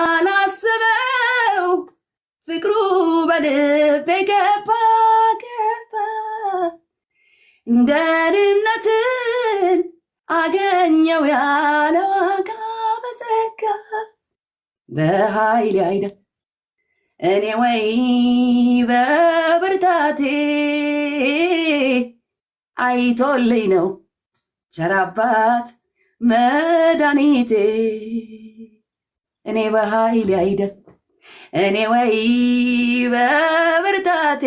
አላስበው ፍቅሩ በልቤ ገባ እንደንነትን አገኘው ያለ ዋጋ በጸጋ በኃይል አይደል እኔ ወይ በብርታቴ አይቶልኝ ነው ቸር አባት መድኃኒቴ እኔ በኃይል አይደል እኔ ወይ በብርታቴ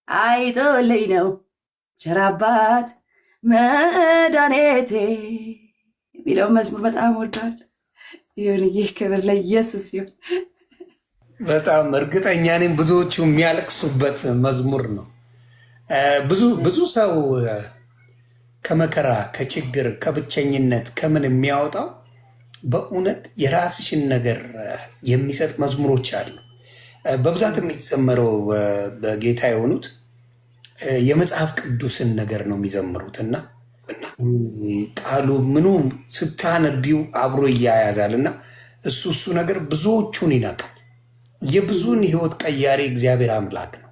አይቶልኝ ነው ቸር አባት መድኃኒቴ የሚለው መዝሙር በጣም ወዳለሁ። ይሁንዬ ክብር ለኢየሱስ ይሁን። በጣም እርግጠኛ ነኝ ብዙዎቹ የሚያለቅሱበት መዝሙር ነው። ብዙ ሰው ከመከራ ከችግር ከብቸኝነት ከምን የሚያወጣው በእውነት የራስሽን ነገር የሚሰጥ መዝሙሮች አሉ። በብዛት የሚዘመረው በጌታ የሆኑት የመጽሐፍ ቅዱስን ነገር ነው የሚዘምሩት እና ቃሉ ምኑ ስታነቢው አብሮ እያያዛል እና እሱ ነገር ብዙዎቹን ይነካል። የብዙን ህይወት ቀያሪ እግዚአብሔር አምላክ ነው።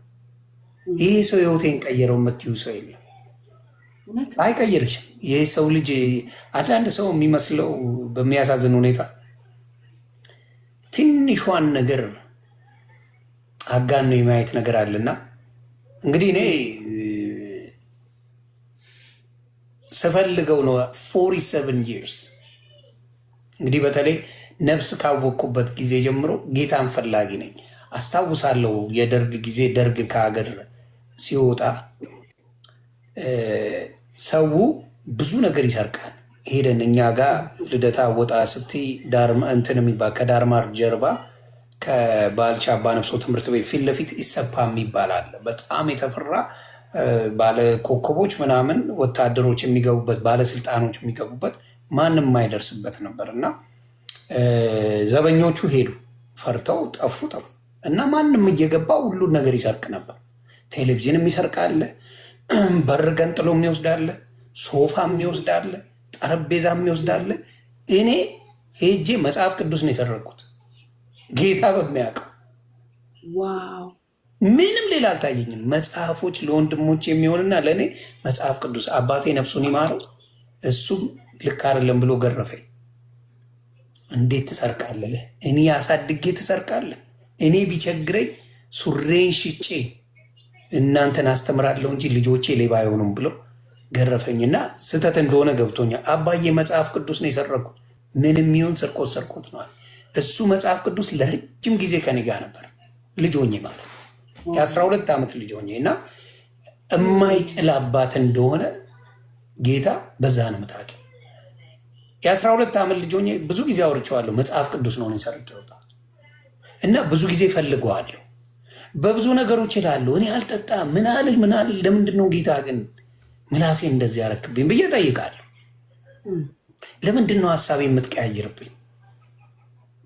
ይህ ሰው ህይወቴን ቀየረው የምትዩ ሰው የለም፣ አይቀይርሽም። ይህ ሰው ልጅ አንዳንድ ሰው የሚመስለው በሚያሳዝን ሁኔታ ትንሿን ነገር አጋኖ የማየት ነገር አለና እንግዲህ እኔ ስፈልገው ነው 47 years እንግዲህ በተለይ ነፍስ ካወቅኩበት ጊዜ ጀምሮ ጌታን ፈላጊ ነኝ። አስታውሳለሁ የደርግ ጊዜ ደርግ ከሀገር ሲወጣ ሰው ብዙ ነገር ይሰርቃል። ሄደን እኛ ጋር ልደታ ወጣ ስትይ እንትን የሚባል ከዳርማር ጀርባ ከባልቻ አባ ነፍሶ ትምህርት ቤት ፊት ለፊት ኢሰፓ የሚባል አለ። በጣም የተፈራ ባለ ኮከቦች ምናምን ወታደሮች የሚገቡበት ባለስልጣኖች የሚገቡበት ማንም የማይደርስበት ነበር እና ዘበኞቹ ሄዱ፣ ፈርተው ጠፉ እና ማንም እየገባ ሁሉን ነገር ይሰርቅ ነበር። ቴሌቪዥን የሚሰርቃለ፣ በር ገንጥሎ የሚወስዳለ፣ ሶፋ የሚወስዳለ፣ ጠረጴዛ የሚወስዳለ። እኔ ሄጄ መጽሐፍ ቅዱስ ነው የሰረቁት ጌታ በሚያውቀው። ዋው! ምንም ሌላ አልታየኝም። መጽሐፎች ለወንድሞች የሚሆንና ለእኔ መጽሐፍ ቅዱስ። አባቴ ነፍሱን ይማረው፣ እሱም ልክ አይደለም ብሎ ገረፈኝ። እንዴት ትሰርቃለህ? እኔ አሳድጌ ትሰርቃለህ? እኔ ቢቸግረኝ ሱሬን ሽጬ እናንተን አስተምራለሁ እንጂ ልጆቼ ሌባ አይሆኑም ብሎ ገረፈኝና ስህተት እንደሆነ ገብቶኛል። አባዬ መጽሐፍ ቅዱስ ነው የሰረኩት። ምንም ይሁን ስርቆት ነዋል። እሱ መጽሐፍ ቅዱስ ለረጅም ጊዜ ከኔ ጋር ነበር፣ ልጅ ሆኜ ማለት የ12 ዓመት ልጅ ሆኜ እና እማይጥል አባት እንደሆነ ጌታ በዛ ነው የምታውቂው። የ12 ዓመት ልጅ ሆኜ ብዙ ጊዜ አውርቼዋለሁ። መጽሐፍ ቅዱስ ነው ሰርቄ ወጣሁ እና ብዙ ጊዜ ፈልገዋለሁ። በብዙ ነገሮች እላለሁ እኔ አልጠጣ ምን አልል ለምንድን ነው ጌታ ግን ምላሴ እንደዚህ ያረክብኝ ብዬ ጠይቃለሁ። ለምንድን ነው ሀሳቤ የምትቀያይርብኝ?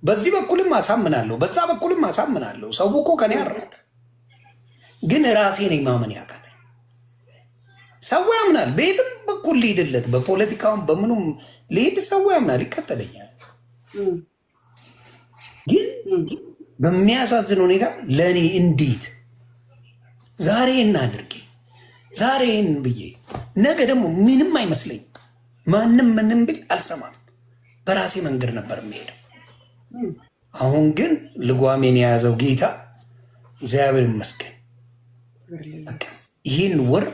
በዚህ በኩልም አሳምናለሁ፣ በዛ በኩልም አሳምናለሁ። ሰው እኮ ከኔ ያረክ፣ ግን ራሴ ነኝ ማመን ያቃተኝ። ሰው ያምናል፣ በየትም በኩል ሊሄድለት፣ በፖለቲካውም በምኑም ሊሄድ ሰው ያምናል፣ ይከተለኛል። ግን በሚያሳዝን ሁኔታ ለእኔ እንዴት ዛሬ እናድርጌ ዛሬን ብዬ ነገ ደግሞ ምንም አይመስለኝ። ማንም ምንም ብል አልሰማም። በራሴ መንገድ ነበር የሚሄደው። አሁን ግን ልጓሜን የያዘው ጌታ እግዚአብሔር ይመስገን። ይህን ወር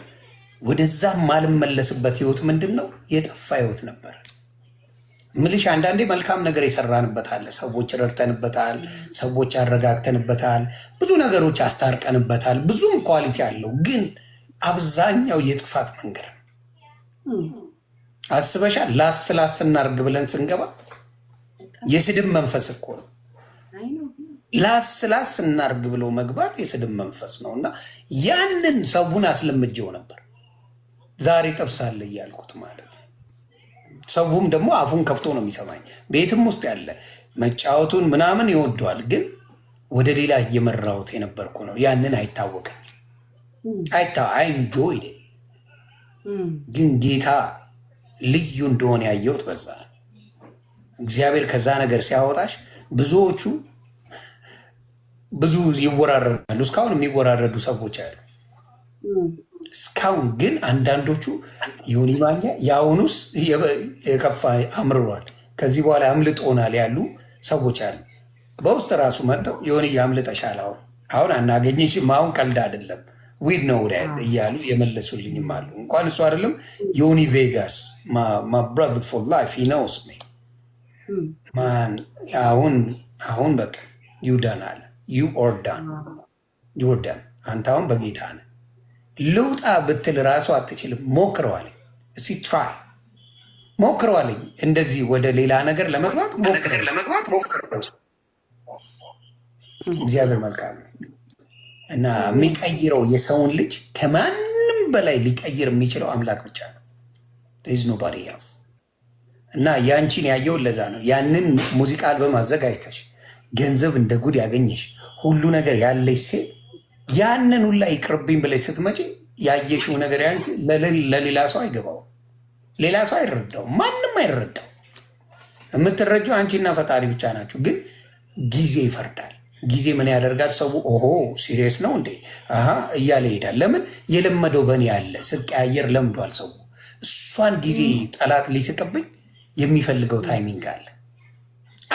ወደዛ ማልመለስበት ህይወት ምንድን ነው? የጠፋ ህይወት ነበር ምልሽ። አንዳንዴ መልካም ነገር የሰራንበታል፣ ሰዎች ረድተንበታል፣ ሰዎች አረጋግተንበታል፣ ብዙ ነገሮች አስታርቀንበታል። ብዙም ኳሊቲ አለው። ግን አብዛኛው የጥፋት መንገድ አስበሻል? ላስ እናርግ ብለን ስንገባ የስድብ መንፈስ እኮ ነው። ላስ እናርግ ብሎ መግባት የስድብ መንፈስ ነው። እና ያንን ሰውን አስለምጄው ነበር። ዛሬ ጠብሳለ እያልኩት ማለት ነው። ሰውም ደግሞ አፉን ከፍቶ ነው የሚሰማኝ። ቤትም ውስጥ ያለ መጫወቱን ምናምን ይወደዋል። ግን ወደ ሌላ እየመራሁት የነበርኩ ነው። ያንን አይታወቅም። አይንጆይ ግን ጌታ ልዩ እንደሆነ ያየሁት በዛ። እግዚአብሔር ከዛ ነገር ሲያወጣሽ ብዙዎቹ ብዙ ይወራረዳሉ። እስካሁን የሚወራረዱ ሰዎች አሉ። እስካሁን ግን አንዳንዶቹ ዮኒ ማኛ የአሁኑስ የከፋ አምርሯል፣ ከዚህ በኋላ አምልጦናል ያሉ ሰዎች አሉ። በውስጥ ራሱ መጥተው ዮኒ ያምልጠሻል፣ አሁን አናገኝሽም፣ አሁን ቀልድ አይደለም ዊድ ነው እያሉ የመለሱልኝም አሉ። እንኳን እሱ አይደለም ዮኒ ቬጋስ my brother for life he knows me man አሁን በቃ ይውዳናል you are done አንተ አሁን በጌታ ነህ። ልውጣ ብትል ራሱ አትችልም። ሞክረዋለኝ እስቲ ትራይ ሞክረዋለኝ እንደዚህ ወደ ሌላ ነገር ለመግባት ሞክረዋለኝ። እግዚአብሔር መልካም እና የሚቀይረው የሰውን ልጅ ከማንም በላይ ሊቀይር የሚችለው አምላክ ብቻ ነው። there is nobody else። እና ያንቺን ያየውን ለዛ ነው ያንን ሙዚቃ አልበም አዘጋጅተሽ ገንዘብ እንደ ጉድ ያገኘሽ ሁሉ ነገር ያለሽ ሴት ያንን ሁላ ይቅርብኝ ብለሽ ስትመጪ ያየሽው ነገር ያንቺ ለሌላ ሰው አይገባው፣ ሌላ ሰው አይረዳው፣ ማንም አይረዳው። የምትረጂው አንቺና ፈጣሪ ብቻ ናችሁ። ግን ጊዜ ይፈርዳል። ጊዜ ምን ያደርጋል? ሰው ኦሆ ሲሪየስ ነው እንዴ እያለ ይሄዳል። ለምን የለመደው በእኔ ያለ ስቀያየር ለምዷል ሰው። እሷን ጊዜ ጠላት ሊስቅብኝ የሚፈልገው ታይሚንግ አለ።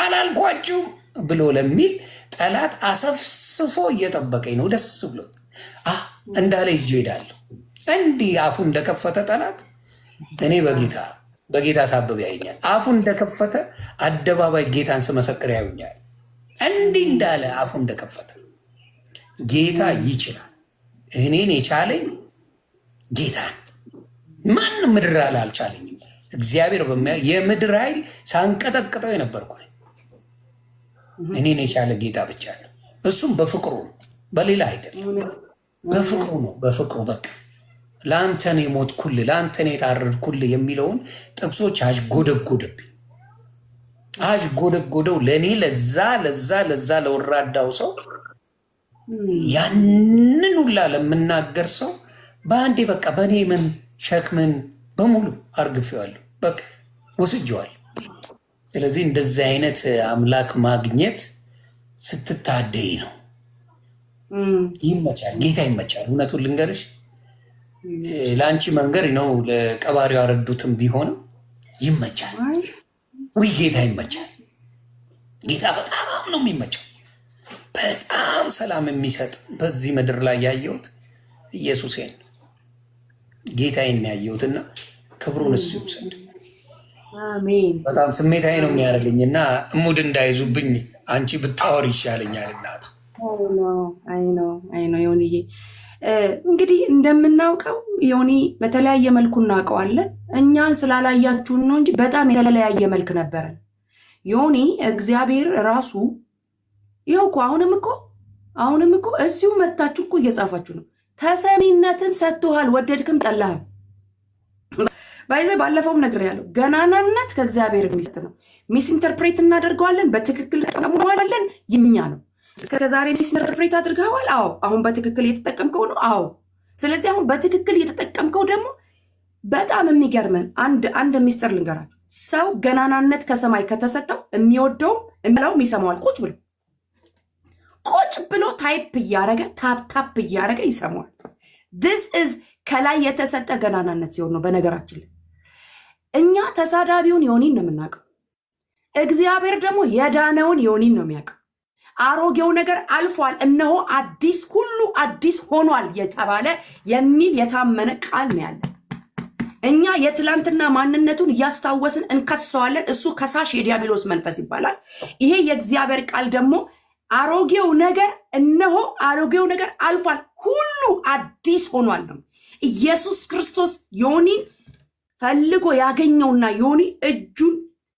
አላልኳችሁም ብሎ ለሚል ጠላት አሰፍስፎ እየጠበቀኝ ነው። ደስ ብሎት እንዳለ ይዤ እሄዳለሁ። እንዲህ አፉ እንደከፈተ ጠላት እኔ በጌታ ሳብብ ያየኛል። አፉ እንደከፈተ አደባባይ ጌታን ስመሰክር ያዩኛል። እንዲህ እንዳለ አፉ እንደከፈተ ጌታ ይችላል። እኔን የቻለኝ ጌታን ማንም ምድር አልቻለኝም። እግዚአብሔር የምድር ኃይል ሳንቀጠቅጠው የነበርኩ እኔን የቻለ ጌታ ብቻ ነው። እሱም በፍቅሩ ነው፣ በሌላ አይደለም። በፍቅሩ ነው። በፍቅሩ በቃ ለአንተን የሞትኩልህ ለአንተን የታረድኩልህ የሚለውን ጥቅሶች አሽጎደጎደው ለእኔ ለዛ ለወራዳው ሰው ያንን ሁላ ለምናገር ሰው በአንዴ በቃ በእኔ ምን ሸክምን በሙሉ አርግፌዋለሁ፣ በቃ ወስጄዋለሁ። ስለዚህ እንደዚህ አይነት አምላክ ማግኘት ስትታደይ ነው። ይመቻል፣ ጌታ ይመቻል። እውነቱን ልንገርሽ ለአንቺ መንገር ነው ለቀባሪው ያረዱትም ቢሆንም ይመቻል። ውይ ጌታ ይመቻል። ጌታ በጣም ነው የሚመቸው። በጣም ሰላም የሚሰጥ በዚህ ምድር ላይ ያየሁት ኢየሱሴን ጌታዬን ያየሁትና ክብሩን እሱ ይውሰድ። አሜን። በጣም ስሜታዊ ነው የሚያደርገኝ እና እሙድ እንዳይዙብኝ አንቺ ብታወር ይሻለኛል። እናቱ አይ ነው ዮኒዬ። እንግዲህ እንደምናውቀው ዮኒ በተለያየ መልኩ እናውቀዋለን። እኛን ስላላያችሁን ነው እንጂ በጣም የተለያየ መልክ ነበረን። ዮኒ እግዚአብሔር ራሱ ይኸው እኮ አሁንም እኮ እዚሁ መታችሁ እኮ እየጻፋችሁ ነው። ተሰሚነትን ሰጥቶሃል፣ ወደድክም ጠላህም። ባይዘ ባለፈውም ነግሬያለሁ። ገናናነት ከእግዚአብሔር የሚስት ነው። ሚስ ኢንተርፕሬት እናደርገዋለን፣ በትክክል ተጠቅመዋለን። ይምኛ ነው። እስከዛሬ ሚስ ኢንተርፕሬት አድርገዋል። አዎ። አሁን በትክክል እየተጠቀምከው ነው። አዎ። ስለዚህ አሁን በትክክል እየተጠቀምከው ደግሞ በጣም የሚገርመን አንድ ሚስጥር ልንገራችሁ። ሰው ገናናነት ከሰማይ ከተሰጠው የሚወደውም የሚለውም ይሰማዋል። ቁጭ ብሎ ታይፕ እያረገ ታፕ እያረገ ይሰማዋል። this is ከላይ የተሰጠ ገናናነት ሲሆን ነው። በነገራችን ላይ እኛ ተሳዳቢውን ዮኒን ነው የምናውቀው። እግዚአብሔር ደግሞ የዳነውን ዮኒን ነው የሚያውቀው። አሮጌው ነገር አልፏል፣ እነሆ ሁሉ አዲስ ሆኗል የተባለ የሚል የታመነ ቃል ነው ያለ። እኛ የትላንትና ማንነቱን እያስታወስን እንከሰዋለን። እሱ ከሳሽ የዲያብሎስ መንፈስ ይባላል። ይሄ የእግዚአብሔር ቃል ደግሞ እነሆ አሮጌው ነገር አልፏል፣ ሁሉ አዲስ ሆኗል ነው። ኢየሱስ ክርስቶስ ዮኒን ፈልጎ ያገኘውና ዮኒ እጁን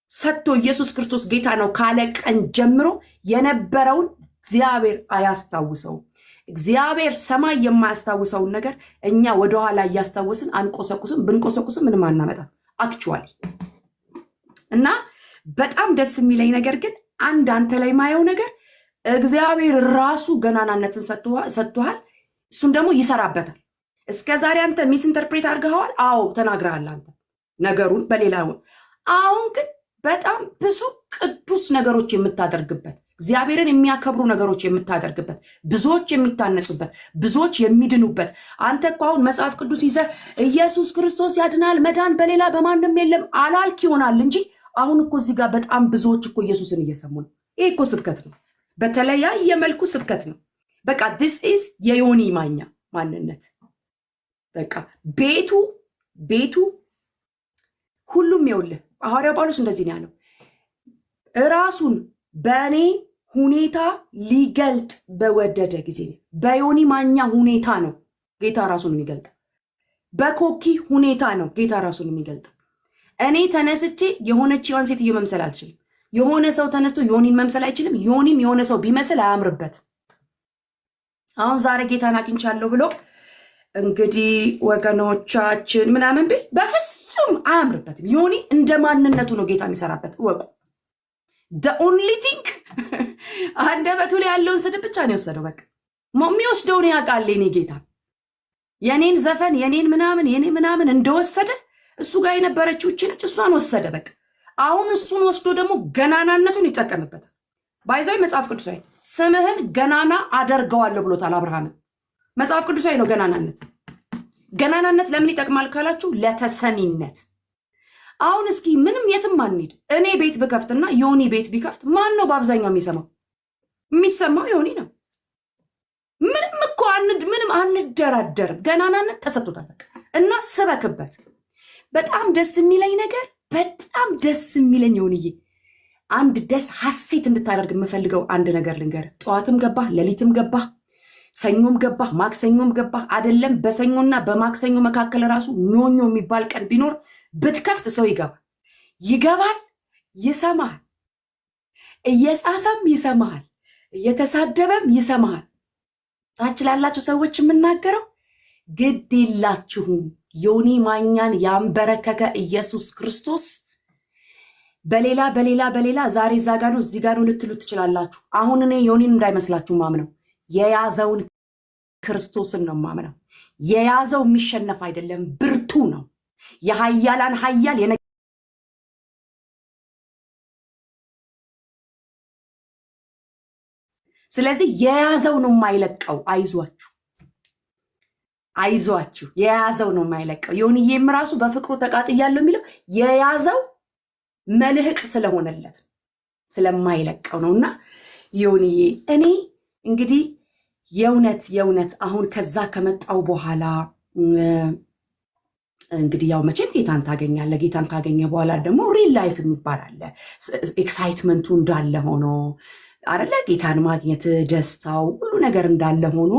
ሰጥቶ ኢየሱስ ክርስቶስ ጌታ ነው ካለ ቀን ጀምሮ የነበረውን እግዚአብሔር አያስታውሰውም። እግዚአብሔር ሰማይ የማያስታውሰውን ነገር እኛ ወደኋላ እያስታወስን አንቆሰቁስም። ብንቆሰቁስም ምንም አናመጣም አክቹዋሊ። እና በጣም ደስ የሚለኝ ነገር ግን አንተ ላይ ማየው ነገር እግዚአብሔር ራሱ ገናናነትን ሰጥቶሃል። እሱን ደግሞ ይሰራበታል። እስከ ዛሬ አንተ ሚስ ኢንተርፕሬት አድርገዋል። አዎ ተናግረሃል አንተ ነገሩን በሌላ። አሁን ግን በጣም ብዙ ነገሮች የምታደርግበት እግዚአብሔርን የሚያከብሩ ነገሮች የምታደርግበት ብዙዎች የሚታነጹበት ብዙዎች የሚድኑበት። አንተ እኮ አሁን መጽሐፍ ቅዱስ ይዘህ ኢየሱስ ክርስቶስ ያድናል መዳን በሌላ በማንም የለም አላልክ ይሆናል እንጂ አሁን እኮ እዚህ ጋር በጣም ብዙዎች እኮ ኢየሱስን እየሰሙ ነው። ይሄ እኮ ስብከት ነው፣ በተለያየ መልኩ ስብከት ነው። በቃ this is የዮኒ ማኛ ማንነት። በቃ ቤቱ ሁሉም ይኸውልህ ሐዋርያው ጳውሎስ እንደዚህ ነው ያለው፣ ራሱን በእኔ ሁኔታ ሊገልጥ በወደደ ጊዜ። በዮኒ ማኛ ሁኔታ ነው ጌታ ራሱን የሚገልጠው። በኮኪ ሁኔታ ነው ጌታ ራሱን የሚገልጠው። እኔ ተነስቼ የሆነችዋን ሴትዮ መምሰል አልችልም። የሆነ ሰው ተነስቶ ዮኒን መምሰል አይችልም። ዮኒም የሆነ ሰው ቢመስል አያምርበት። አሁን ዛሬ ጌታን አግኝቻለሁ ብሎ እንግዲህ ወገኖቻችን ምናምን ቢል በፍጹም አያምርበትም። ዮኒ እንደ ማንነቱ ነው ጌታ የሚሰራበት እወቁ። the only thing አንደበቱ ላይ ያለውን ስድብ ብቻ ነው የወሰደው። በቃ የሚወስደውን ያውቃል። የኔ ጌታ የኔን ዘፈን የኔን ምናምን እንደወሰደ እሱ ጋር የነበረችው እቺ ነች፣ እሷን ወሰደ። በቃ አሁን እሱን ወስዶ ደግሞ ገናናነቱን ይጠቀምበታል። ባይዛዊ መጽሐፍ ቅዱሳዊ ስምህን ገናና አደርገዋለሁ ብሎታል አብርሃምን። መጽሐፍ ቅዱሳዊ ነው ገናናነት ለምን ይጠቅማል ካላችሁ ለተሰሚነት። አሁን እስኪ ምንም የትም አንሂድ፣ እኔ ቤት ብከፍትና ዮኒ ቤት ቢከፍት ማን ነው በአብዛኛው የሚሰማው? የሚሰማው ዮኒ ነው። ምንም አንደራደርም። ገናናነት ተሰጥቶታል በቃ እና ስበክበት። በጣም ደስ የሚለኝ ነገር ዮኒዬ አንድ ሐሴት እንድታደርግ የምፈልገው አንድ ነገር ልንገር። ጠዋትም ገባህ ሌሊትም ገባህ ሰኞም ገባህ ማክሰኞም ገባህ አይደለም፣ በሰኞና በማክሰኞ መካከል ራሱ ኞኞ የሚባል ቀን ቢኖር ብትከፍት ሰው ይገባል፣ ይሰማል፣ እየጻፈም ይሰማል፣ እየተሳደበም ይሰማል። ታች ላላችሁ ሰዎች የምናገረው ግድ የላችሁም። ዮኒ ማኛን ያንበረከከ ኢየሱስ ክርስቶስ በሌላ ዛሬ እዛ ጋ ነው እዚህ ጋ ነው ልትሉ ትችላላችሁ። አሁን እኔ ዮኒን እንዳይመስላችሁ ማምነው የያዘውን ክርስቶስን ነው ማምነው። የያዘው የሚሸነፍ አይደለም፣ ብርቱ ነው። የኃያላን ኃያል ስለዚህ የያዘው ነው የማይለቀው። አይዟችሁ የያዘው ነው የማይለቀው። ዮኒዬም ራሱ በፍቅሩ ተቃጥያለሁ የሚለው የያዘው መልህቅ ስለሆነለት ስለማይለቀው ነውና ዮኒዬ እኔ እንግዲህ የእውነት አሁን ከዛ ከመጣው በኋላ እንግዲህ ያው መቼም ጌታን ታገኛለህ። ጌታን ካገኘ በኋላ ደግሞ ሪል ላይፍ የሚባል አለ። ኤክሳይትመንቱ እንዳለ ሆኖ አይደለ? ጌታን ማግኘት ደስታው ሁሉ ነገር እንዳለ ሆኖ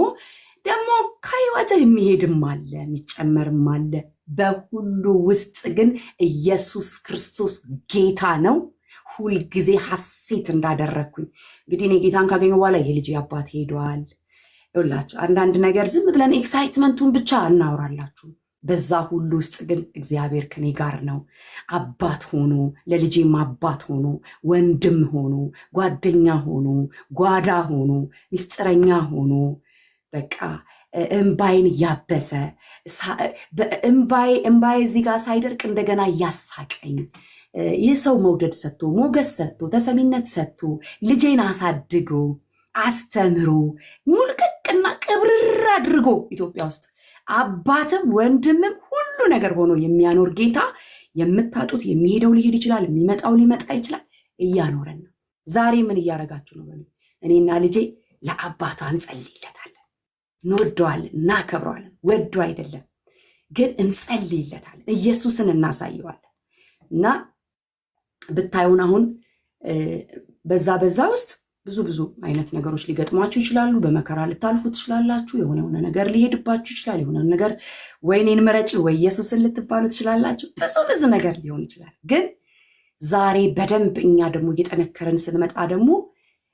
ደግሞ ከህይወትህ የሚሄድም አለ የሚጨመርም አለ። በሁሉ ውስጥ ግን ኢየሱስ ክርስቶስ ጌታ ነው። ሁልጊዜ ሐሴት እንዳደረግኩኝ እንግዲህ እኔ ጌታን ካገኘ በኋላ የልጅ አባት ሄዷል። ይኸውላችሁ አንዳንድ ነገር ዝም ብለን ኤክሳይትመንቱን ብቻ እናወራላችሁ። በዛ ሁሉ ውስጥ ግን እግዚአብሔር ከኔ ጋር ነው። አባት ሆኖ ለልጄም አባት ሆኖ ወንድም ሆኖ ጓደኛ ሆኖ ጓዳ ሆኖ ሚስጥረኛ ሆኖ በቃ እምባይን እያበሰ እምባይ እዚህ ጋር ሳይደርቅ እንደገና እያሳቀኝ የሰው መውደድ ሰጥቶ ሞገስ ሰጥቶ ተሰሚነት ሰጥቶ ልጄን አሳድጎ አስተምሮ ሙልቅቅና ቅብርር አድርጎ ኢትዮጵያ ውስጥ አባትም ወንድምም ሁሉ ነገር ሆኖ የሚያኖር ጌታ የምታጡት የሚሄደው ሊሄድ ይችላል፣ የሚመጣው ሊመጣ ይችላል። እያኖረን ነው። ዛሬ ምን እያደረጋችሁ ነው? እኔና ልጄ ለአባቷ እንጸልይለታለን፣ እንወደዋለን፣ እናከብረዋለን። ወዶ አይደለም ግን እንጸልይለታለን፣ ኢየሱስን እናሳየዋለን። እና ብታዩን አሁን በዛ ውስጥ ብዙ አይነት ነገሮች ሊገጥሟችሁ ይችላሉ። በመከራ ልታልፉ ትችላላችሁ። የሆነ ነገር ሊሄድባችሁ ይችላል። የሆነ ነገር ወይ እኔን ምረጪ ወይ ኢየሱስን ልትባሉ ትችላላችሁ። ብዙ ነገር ሊሆን ይችላል። ግን ዛሬ በደንብ እኛ ደግሞ እየጠነከረን ስንመጣ ደግሞ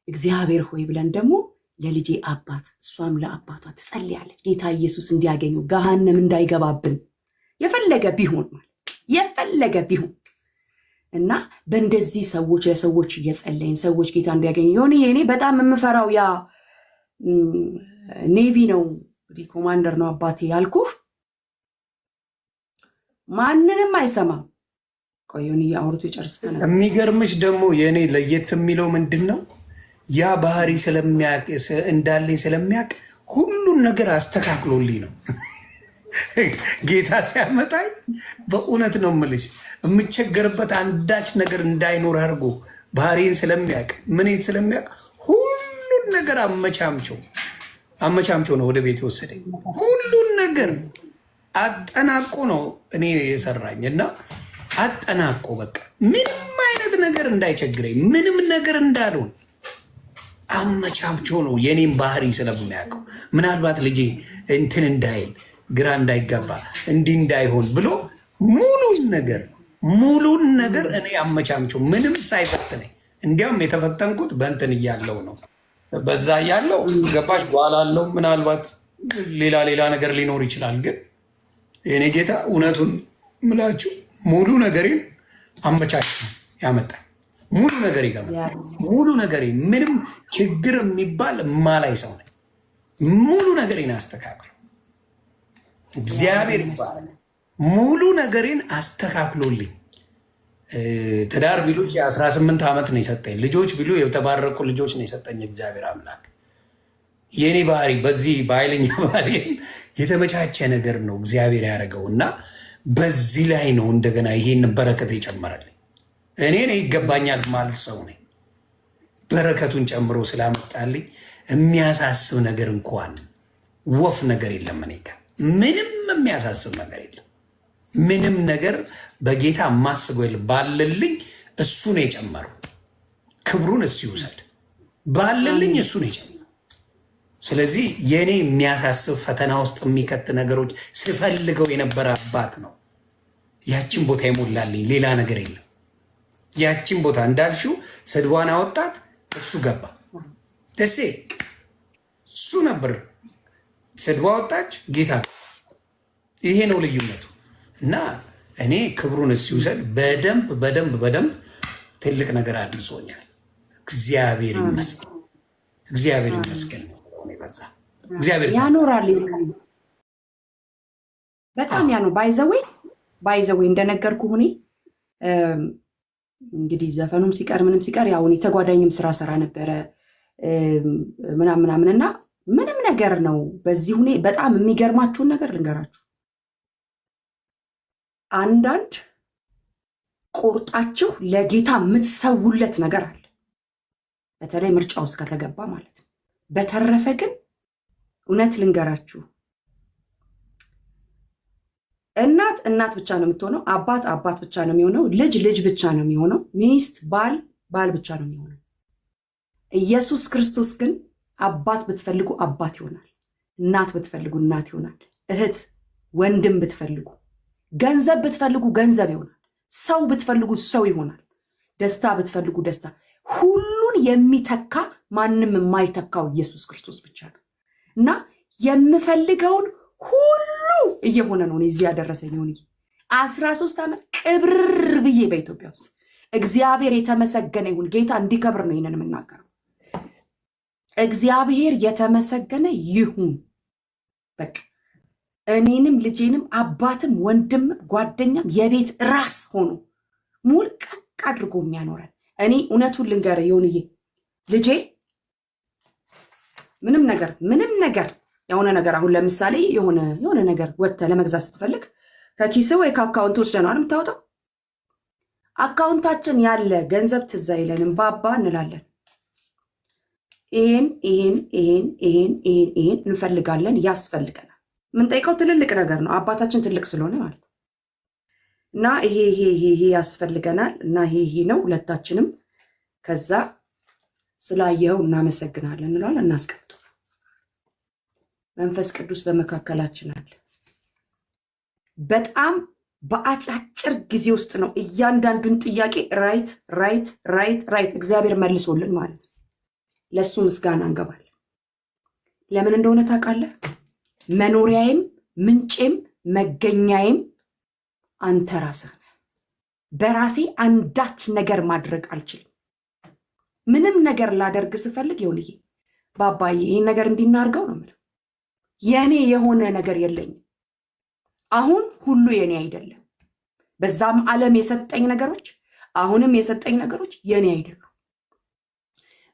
እግዚአብሔር ሆይ ብለን ደግሞ ለልጄ አባት እሷም ለአባቷ ትጸልያለች። ጌታ ኢየሱስ እንዲያገኘው ገሃነም እንዳይገባብን የፈለገ ቢሆን እና በእንደዚህ ለሰዎች እየጸለይን ሰዎች ጌታ እንዲያገኙ የሆነ እኔ በጣም የምፈራው ያ ኔቪ ነው ኮማንደር ነው አባቴ ያልኩህ። ማንንም አይሰማም። ቆዩን አውርቶ ይጨርስና የሚገርምሽ ደግሞ የእኔ ለየት የሚለው ምንድን ነው? ያ ባህሪ እንዳለኝ ስለሚያውቅ ሁሉን ነገር አስተካክሎልኝ ነው ጌታ ሲያመጣኝ። በእውነት ነው የምልሽ፣ የምቸገርበት አንዳች ነገር እንዳይኖር አድርጎ ባህሪን ስለሚያውቅ ምንን ስለሚያውቅ ሁሉን ነገር አመቻምቾ ነው ወደ ቤት የወሰደኝ። ሁሉን ነገር አጠናቆ ነው እኔ የሰራኝ እና አጠናቆ በቃ ምንም አይነት ነገር እንዳይቸግረኝ ምንም ነገር እንዳልሆን አመቻምቾ ነው የኔም ባህሪ ስለሚያውቀው። ምናልባት ልጄ እንትን እንዳይል ግራ እንዳይገባ እንዲህ እንዳይሆን ብሎ ሙሉን ነገር እኔ አመቻምቾ ምንም ሳይፈትነኝ። እንዲያውም የተፈተንኩት በእንትን እያለው ነው። በዛ እያለው ገባሽ በኋላ አለው ምናልባት ሌላ ነገር ሊኖር ይችላል። ግን የኔ ጌታ እውነቱን ምላችሁ ሙሉ ነገሬን አመቻችቶ ያመጣኝ። ሙሉ ነገሬ ሙሉ ነገሬ ምንም ችግር የሚባል ማላይ ሰው ነኝ። ሙሉ ነገሬን አስተካክሎ እግዚአብሔር ይባላል። ሙሉ ነገሬን አስተካክሎልኝ ትዳር ቢሉ የ18 ዓመት ነው የሰጠኝ። ልጆች ቢሉ የተባረኩ ልጆች ነው የሰጠኝ እግዚአብሔር አምላክ። የኔ ባህሪ በዚህ በኃይለኛ ባህሪ የተመቻቸ ነገር ነው እግዚአብሔር ያደረገው እና በዚህ ላይ ነው እንደገና ይሄን በረከት የጨመረልኝ። እኔ ይገባኛል ማለት ሰው ነኝ። በረከቱን ጨምሮ ስላመጣልኝ የሚያሳስብ ነገር እንኳን ወፍ ነገር የለም። እኔ ጋር ምንም የሚያሳስብ ነገር የለም። ምንም ነገር በጌታ ማስበው የለም። ባለልኝ እሱ ነው የጨመረው። ክብሩን እሱ ይውሰድ። ባለልኝ እሱ ነው የጨመረው። ስለዚህ የኔ የሚያሳስብ ፈተና ውስጥ የሚከት ነገሮች ስፈልገው የነበረ አባት ነው። ያችን ቦታ ይሞላልኝ። ሌላ ነገር የለም። ያችን ቦታ እንዳልሽው ስድቧን አወጣት፣ እሱ ገባ። ደሴ እሱ ነበር። ስድቧ ወጣች፣ ጌታ። ይሄ ነው ልዩነቱ። እና እኔ ክብሩን እሱ ይውሰድ። በደንብ ትልቅ ነገር አድርሶኛል። እግዚአብሔር ይመስገን። እግዚአብሔር ይመስገን። እግዚአብሔር ያኖራል። በጣም ያኖ ባይዘዌ እንደነገርኩ እኔ እንግዲህ ዘፈኑም ሲቀር ምንም ሲቀር ያው እኔ ተጓዳኝም ስራ ሰራ ነበረ ምናምን እና ምንም ነገር ነው። በዚህ ሁኔ በጣም የሚገርማችሁን ነገር ልንገራችሁ። አንዳንድ ቁርጣችሁ ለጌታ የምትሰውለት ነገር አለ፣ በተለይ ምርጫ ውስጥ ከተገባ ማለት ነው። በተረፈ ግን እውነት ልንገራችሁ፣ እናት ብቻ ነው የምትሆነው፣ አባት ብቻ ነው የሚሆነው፣ ልጅ ብቻ ነው የሚሆነው፣ ሚስት ባል ብቻ ነው የሚሆነው። ኢየሱስ ክርስቶስ ግን አባት ብትፈልጉ አባት ይሆናል፣ እናት ብትፈልጉ እናት ይሆናል፣ እህት ወንድም ብትፈልጉ፣ ገንዘብ ብትፈልጉ ገንዘብ ይሆናል፣ ሰው ብትፈልጉ ሰው ይሆናል፣ ደስታ ብትፈልጉ ደስታ። ሁሉን የሚተካ ማንም የማይተካው ኢየሱስ ክርስቶስ ብቻ ነው እና የምፈልገውን ሁሉ እየሆነ ነው እዚህ ያደረሰኝ። ሆነ 13 ዓመት ቅብር ብዬ በኢትዮጵያ ውስጥ እግዚአብሔር የተመሰገነ ይሁን። ጌታ እንዲከብር ነው ይሄንን የምናገረው። እግዚአብሔር የተመሰገነ ይሁን። በቃ እኔንም ልጄንም አባትም ወንድም ጓደኛም የቤት ራስ ሆኖ ሙልቀቅ አድርጎ የሚያኖረን። እኔ እውነቱን ልንገር ይሁንዬ፣ ልጄ ምንም ነገር የሆነ ነገር አሁን ለምሳሌ የሆነ ነገር ወጥተህ ለመግዛት ስትፈልግ ከኪስ ወይ ከአካውንት ወስደህ ነው የምታወጣው። አካውንታችን ያለ ገንዘብ ትዝ አይለንም፣ ባባ እንላለን። ይሄን እንፈልጋለን፣ ያስፈልገናል። የምንጠይቀው ትልልቅ ነገር ነው። አባታችን ትልቅ ስለሆነ ማለት ነው። እና ይሄ ያስፈልገናል እና ይሄ ነው ሁለታችንም። ከዛ ስላየኸው እናመሰግናለን እንላለን፣ እናስቀምጡ። መንፈስ ቅዱስ በመካከላችን አለ። በጣም በአጫጭር ጊዜ ውስጥ ነው እያንዳንዱን ጥያቄ ራይት እግዚአብሔር መልሶልን ማለት ነው። ለሱ ምስጋና እንገባለን። ለምን እንደሆነ ታውቃለህ? መኖሪያዬም ምንጬም መገኛዬም አንተ ራስህ ነህ። በራሴ አንዳች ነገር ማድረግ አልችልም። ምንም ነገር ላደርግ ስፈልግ ይሁንዬ ባባዬ ይህን ነገር እንዲናርገው ነው የምለው። የኔ የሆነ ነገር የለኝም። አሁን ሁሉ የኔ አይደለም። በዛም ዓለም የሰጠኝ ነገሮች አሁንም የሰጠኝ ነገሮች የኔ አይደሉም።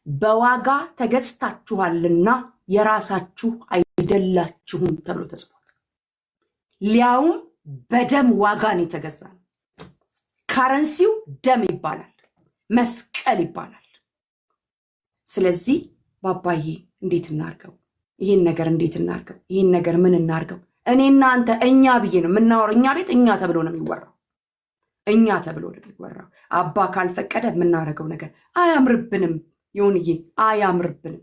በዋጋ ተገዝታችኋልና የራሳችሁ አይደላችሁም ተብሎ ተጽፏል። ሊያውም በደም ዋጋን የተገዛ ነው። ካረንሲው ደም ይባላል፣ መስቀል ይባላል። ስለዚህ ባባዬ እንዴት እናርገው? ይህን ነገር እንዴት እናርገው? ይህን ነገር ምን እናርገው? እኔና አንተ እኛ ብዬ ነው የምናወራው። እኛ ቤት እኛ ተብሎ ነው የሚወራው። እኛ ተብሎ ነው የሚወራው። አባ ካልፈቀደ የምናረገው ነገር አያምርብንም። ይሁንዬ አያምርብንም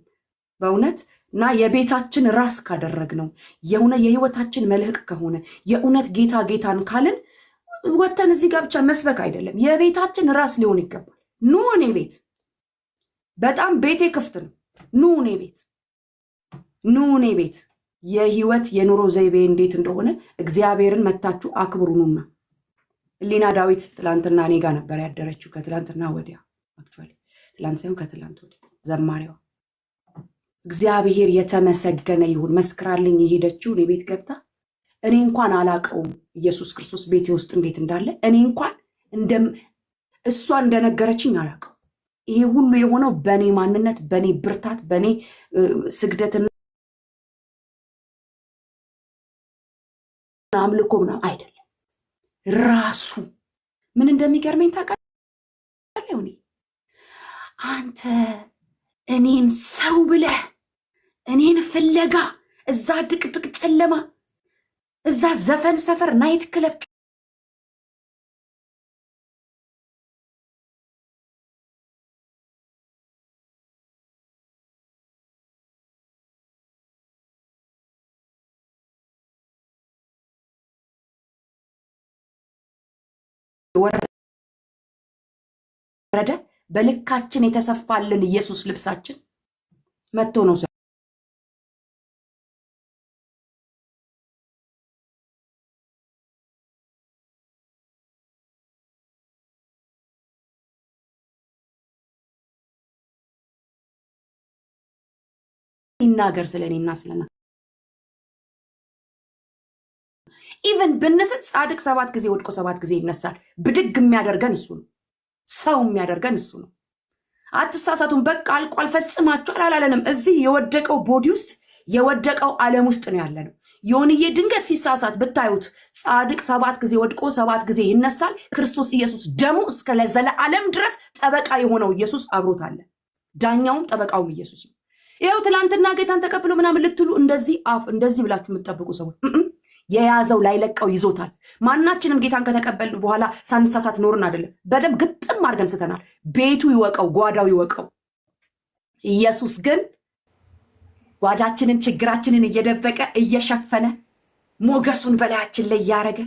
በእውነት እና የቤታችን ራስ ካደረግነው የሆነ የህይወታችን መልህቅ ከሆነ የእውነት ጌታ ጌታን ካልን ወተን እዚህ ጋር ብቻ መስበክ አይደለም፣ የቤታችን ራስ ሊሆን ይገባል። ኑ እኔ ቤት በጣም ቤቴ ክፍት ነው። ኑ እኔ ቤት፣ ኑ እኔ ቤት። የህይወት የኑሮ ዘይቤ እንዴት እንደሆነ እግዚአብሔርን መታችሁ አክብሩኑና። ሊና ዳዊት ትላንትና እኔ ጋር ነበር ያደረችው፣ ከትላንትና ወዲያ አክቹዋሊ ትላንት ሳይሆን ከትላንት ወዲያ ዘማሪዋ እግዚአብሔር የተመሰገነ ይሁን መስክራልኝ የሄደችው እኔ ቤት ገብታ እኔ እንኳን አላቀውም ኢየሱስ ክርስቶስ ቤቴ ውስጥ እንዴት እንዳለ እኔ እንኳን እሷ እንደነገረችኝ አላቀው። ይሄ ሁሉ የሆነው በኔ ማንነት፣ በኔ ብርታት፣ በኔ ስግደትና አምልኮ ምናምን አይደለም። ራሱ ምን እንደሚገርመኝ ታውቃለህ? አንተ እኔን ሰው ብለህ እኔን ፍለጋ እዛ ድቅድቅ ጨለማ እዛ ዘፈን ሰፈር ናይት ክለብ ወረደ በልካችን የተሰፋልን ኢየሱስ ልብሳችን መጥቶ ነው ይናገር ስለኔና ስለና ኢቨን ብንስት ጻድቅ 7 ጊዜ ወድቆ 7 ጊዜ ይነሳል። ብድግ የሚያደርገን እሱ ነው። ሰው የሚያደርገን እሱ ነው። አትሳሳቱን። በቃ አልቋል ፈጽማችኋል አላለንም። እዚህ የወደቀው ቦዲ ውስጥ የወደቀው ዓለም ውስጥ ነው ያለነው። ዮኒዬ ድንገት ሲሳሳት ብታዩት ጻድቅ 7 ጊዜ ወድቆ 7 ጊዜ ይነሳል። ክርስቶስ ኢየሱስ ደሙ እስከ ለዘላለም ድረስ ጠበቃ የሆነው ኢየሱስ አብሮት አለ። ዳኛውም ጠበቃውም ኢየሱስ ነው። ይኸው ትላንትና ጌታን ተቀብሎ ምናምን ልትሉ እንደዚህ ብላችሁ የምትጠብቁ ሰዎች የያዘው ላይለቀው ይዞታል። ማናችንም ጌታን ከተቀበልን በኋላ ሳንሳሳት ኖርን አይደለም። በደም ግጥም አድርገን ስተናል። ቤቱ ይወቀው፣ ጓዳው ይወቀው። ኢየሱስ ግን ጓዳችንን ችግራችንን እየደበቀ እየሸፈነ ሞገሱን በላያችን ላይ እያደረገ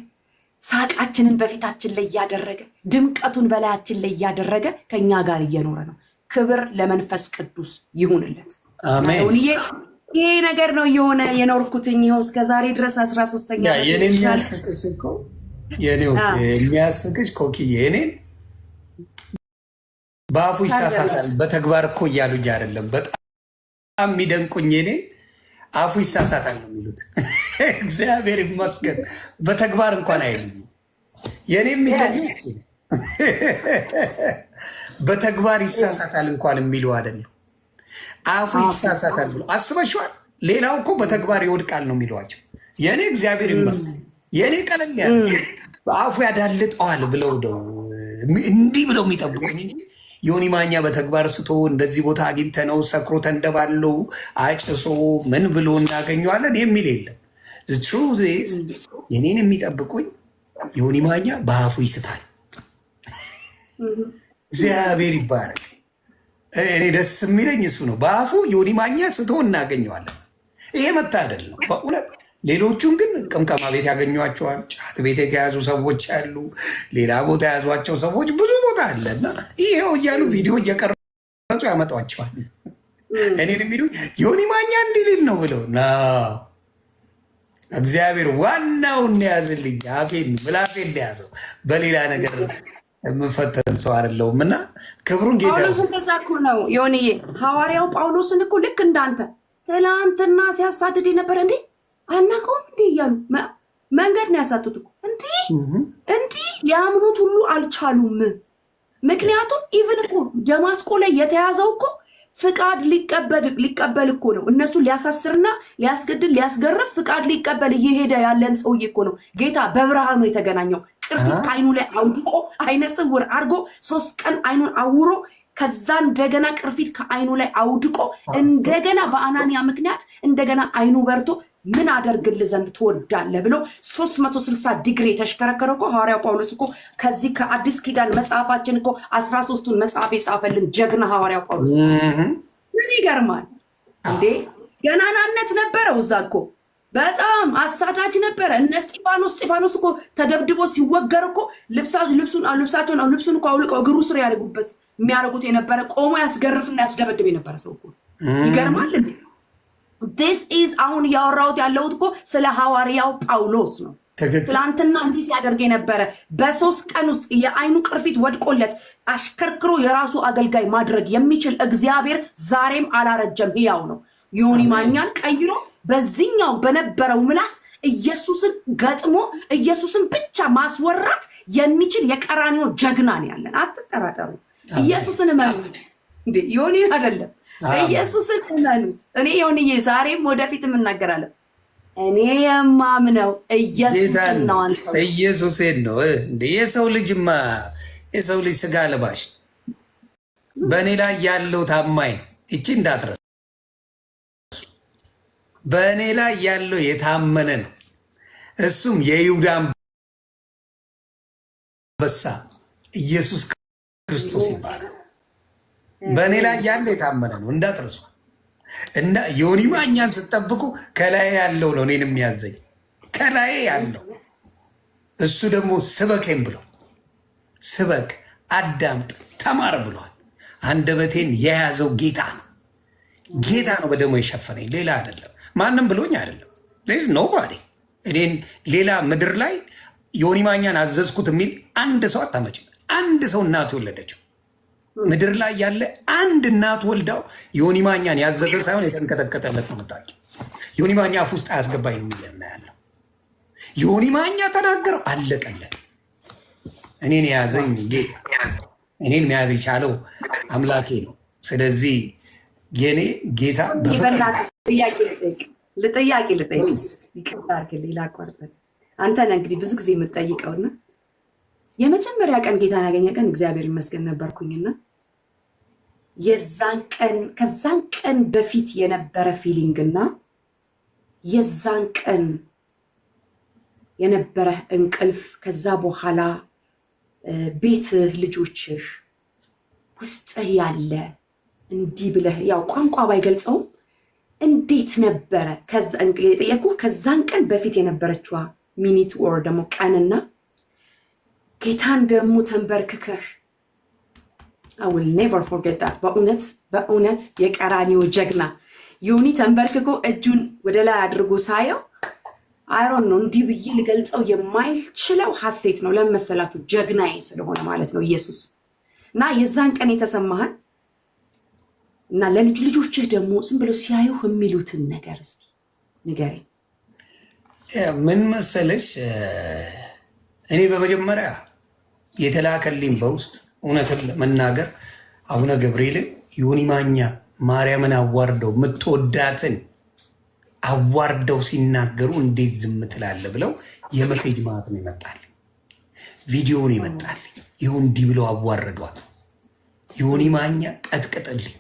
ሳቃችንን በፊታችን ላይ እያደረገ ድምቀቱን በላያችን ላይ እያደረገ ከኛ ጋር እየኖረ ነው። ክብር ለመንፈስ ቅዱስ ይሁንለት። አሜን። ይሄ ነገር ነው የሆነ የኖርኩትኝ ይኸው እስከዛሬ ድረስ 13ኛ የሚያስቅሽ ኮኪዬ እኔን በአፉ ይሳሳታል በተግባር እኮ እያሉኝ አይደለም። በጣም የሚደንቁኝ እኔን አፉ ይሳሳታል ነው የሚሉት። እግዚአብሔር ይመስገን በተግባር እንኳን አይልም። የኔ የሚለኝ በተግባር ይሳሳታል እንኳን የሚሉ አይደለም። አፉ ይሳሳታል ብሎ አስበሽዋል? ሌላው እኮ በተግባር ይወድቃል ነው የሚሏቸው። የኔ እግዚአብሔር ይመስገን የኔ ቀለም ያለ በአፉ ያዳልጠዋል ብለው ነው እንዲህ ብለው የሚጠብቁኝ። ዮኒ ማኛ በተግባር ስቶ እንደዚህ ቦታ አግኝተ ነው ሰክሮ ተንደባለው አጭሶ ምን ብሎ እናገኘዋለን የሚል የለም። የኔን የሚጠብቁኝ ዮኒ ማኛ በአፉ ይስታል። እግዚአብሔር ይባረክ። እኔ ደስ የሚለኝ እሱ ነው። በአፉ ዮኒ ማኛ ስቶ እናገኘዋለን። ይሄ መታደል ነው በእውነት። ሌሎቹን ግን ቅምቀማ ቤት ያገኟቸዋል። ጫት ቤት የተያዙ ሰዎች አሉ። ሌላ ቦታ የያዟቸው ሰዎች ብዙ ቦታ አለና ይሄው እያሉ ቪዲዮ እየቀረጹ ያመጧቸዋል። እኔን የሚሉ ዮኒ ማኛ እንዲልል ነው ብለው እግዚአብሔር ዋናውን ያዝልኝ። አፌን ምላፌ እንደያዘው በሌላ ነገር የምፈተን ሰው አይደለሁም እና ክብሩን ጌታ ጳውሎስን ከዛ እኮ ነው ዮኒዬ። ሐዋርያው ጳውሎስን እኮ ልክ እንዳንተ ትላንትና ሲያሳድድ የነበረ እንዴ አናውቀውም እንዴ እያሉ መንገድ ነው ያሳጡት እኮ እንዲህ ሊያምኑት ሁሉ አልቻሉም። ምክንያቱም ኢቭን እኮ ደማስቆ ላይ የተያዘው እኮ ፍቃድ ሊቀበል እኮ ነው። እነሱ ሊያሳስርና ሊያስገድል ሊያስገርፍ ፍቃድ ሊቀበል እየሄደ ያለን ሰውዬ እኮ ነው ጌታ በብርሃኑ የተገናኘው። ቅርፊት ከአይኑ ላይ አውድቆ አይነ ስውር አድርጎ 3 ቀን አይኑን አውሮ ከዛ እንደገና ቅርፊት ከአይኑ ላይ አውድቆ እንደገና በአናንያ ምክንያት እንደገና አይኑ በርቶ ምን አደርግልህ ዘንድ ትወዳለህ ብሎ 360 ዲግሪ የተሽከረከረው እኮ ሐዋርያው ጳውሎስ እኮ ከዚህ ከአዲስ ኪዳን መጽሐፋችን እኮ 13ቱን መጽሐፍ የጻፈልን ጀግና ሐዋርያው ጳውሎስ። ምን ይገርማል እንዴ! ገናናነት ነበረው እዛ እኮ በጣም አሳዳጅ ነበረ። እነ እስጢፋኖስ እኮ ተደብድቦ ሲወገር እኮ ልብሱን እኮ አውልቀው እግሩ ስር ያደርጉበት የሚያደርጉት የነበረ ቆሞ ያስገርፍና ያስደበድብ የነበረ ሰው እኮ ይገርማል እንዴ! this is አሁን ያወራሁት ያለሁት እኮ ስለ ሐዋርያው ጳውሎስ ነው። ትላንትና እንዲህ ሲያደርግ የነበረ በ3 ቀን ውስጥ የአይኑ ቅርፊት ወድቆለት አሽከርክሮ የራሱ አገልጋይ ማድረግ የሚችል እግዚአብሔር ዛሬም አላረጀም፣ ሕያው ነው። ዮኒ ማኛን ቀይሮ በዚህኛው በነበረው ምላስ ኢየሱስን ገጥሞ ኢየሱስን ብቻ ማስወራት የሚችል የቀራንዮ ጀግና ነው ያለን። አትጠራጠሩ። ኢየሱስን እመኑት እንዴ! ዮኒ አይደለም፣ ኢየሱስን እመኑት። እኔ ዮኒዬ ዛሬም ወደፊትም እናገራለሁ። እኔ የማምነው ኢየሱስን ነው። ኢየሱስን ነው እንዴ! የሰው ልጅ ስጋ ለባሽ በእኔ ላይ ያለው ታማኝ እቺ እንዳትረሱ። በእኔ ላይ ያለው የታመነ ነው። እሱም የይሁዳ አንበሳ ኢየሱስ ክርስቶስ ይባላል። በእኔ ላይ ያለው የታመነ ነው እንዳትረሱ። እና ዮኒ ማኛን ስጠብቁ ከላይ ያለው ነው እኔን የሚያዘኝ፣ ከላይ ያለው እሱ ደግሞ ስበከኝ ብሎ ስበክ፣ አዳምጥ፣ ተማር ብሏል። አንደበቴን የያዘው ጌታ ነው። ጌታ ነው በደሞ የሸፈነኝ፣ ሌላ አይደለም። ማንም ብሎኝ አይደለም። ሌዝ ኖባዲ እኔን ሌላ ምድር ላይ ዮኒ ማኛን አዘዝኩት የሚል አንድ ሰው አታመጭም። አንድ ሰው እናቱ የወለደችው ምድር ላይ ያለ አንድ እናቱ ወልዳው ዮኒ ማኛን ያዘዘ ሳይሆን የተንቀጠቀጠለት ነው። መጣቂ ዮኒ ማኛ አፍ ውስጥ አያስገባኝ ነው የሚለና ያለው ዮኒ ማኛ ተናገረው አለቀለት። እኔን የያዘኝ ጌታ፣ እኔን መያዝ የቻለው አምላኬ ነው። ስለዚህ የኔ ጌታ ልጠያቂ ሌላ አቋርጠ አንተ ነህ እንግዲህ ብዙ ጊዜ የምትጠይቀውና የመጀመሪያ ቀን ጌታን ያገኘ ቀን እግዚአብሔር ይመስገን ነበርኩኝና ከዛን ቀን በፊት የነበረ ፊሊንግና የዛን ቀን የነበረ እንቅልፍ ከዛ በኋላ ቤትህ ልጆችህ ውስጥህ ያለ እንዲህ ብለህ ያው ቋንቋ ባይገልጸውም እንዴት ነበረ? ከዛን ቀን በፊት የነበረችዋ ሚኒት ወር ደግሞ ቀንና ጌታን ደግሞ ተንበርክከህ I will never forget that። በእውነት የቀራኒዮ ጀግና ዮኒ ተንበርክኮ እጁን ወደ ላይ አድርጎ ሳየው አይሮን ነው እንዲህ ብዬ ልገልጸው የማይችለው ሐሴት ነው። ለመሰላችሁ ጀግናዬ ስለሆነ ማለት ነው ኢየሱስ። እና የዛን ቀን የተሰማህን እና ልጆችህ ደግሞ ዝም ብለው ሲያዩህ የሚሉትን ነገር እስኪ ንገረኝ። ምን መሰለሽ፣ እኔ በመጀመሪያ የተላከልኝ በውስጥ እውነትን ለመናገር አቡነ ገብርኤልን ዮኒ ማኛ ማርያምን አዋርደው የምትወዳትን አዋርደው ሲናገሩ እንዴት ዝም ትላለህ ብለው የመሴጅ ማለት ነው ይመጣል። ቪዲዮውን ይመጣል። ይሁን እንዲህ ብለው አዋረዷት፣ ዮኒ ማኛ ቀጥቅጥልኝ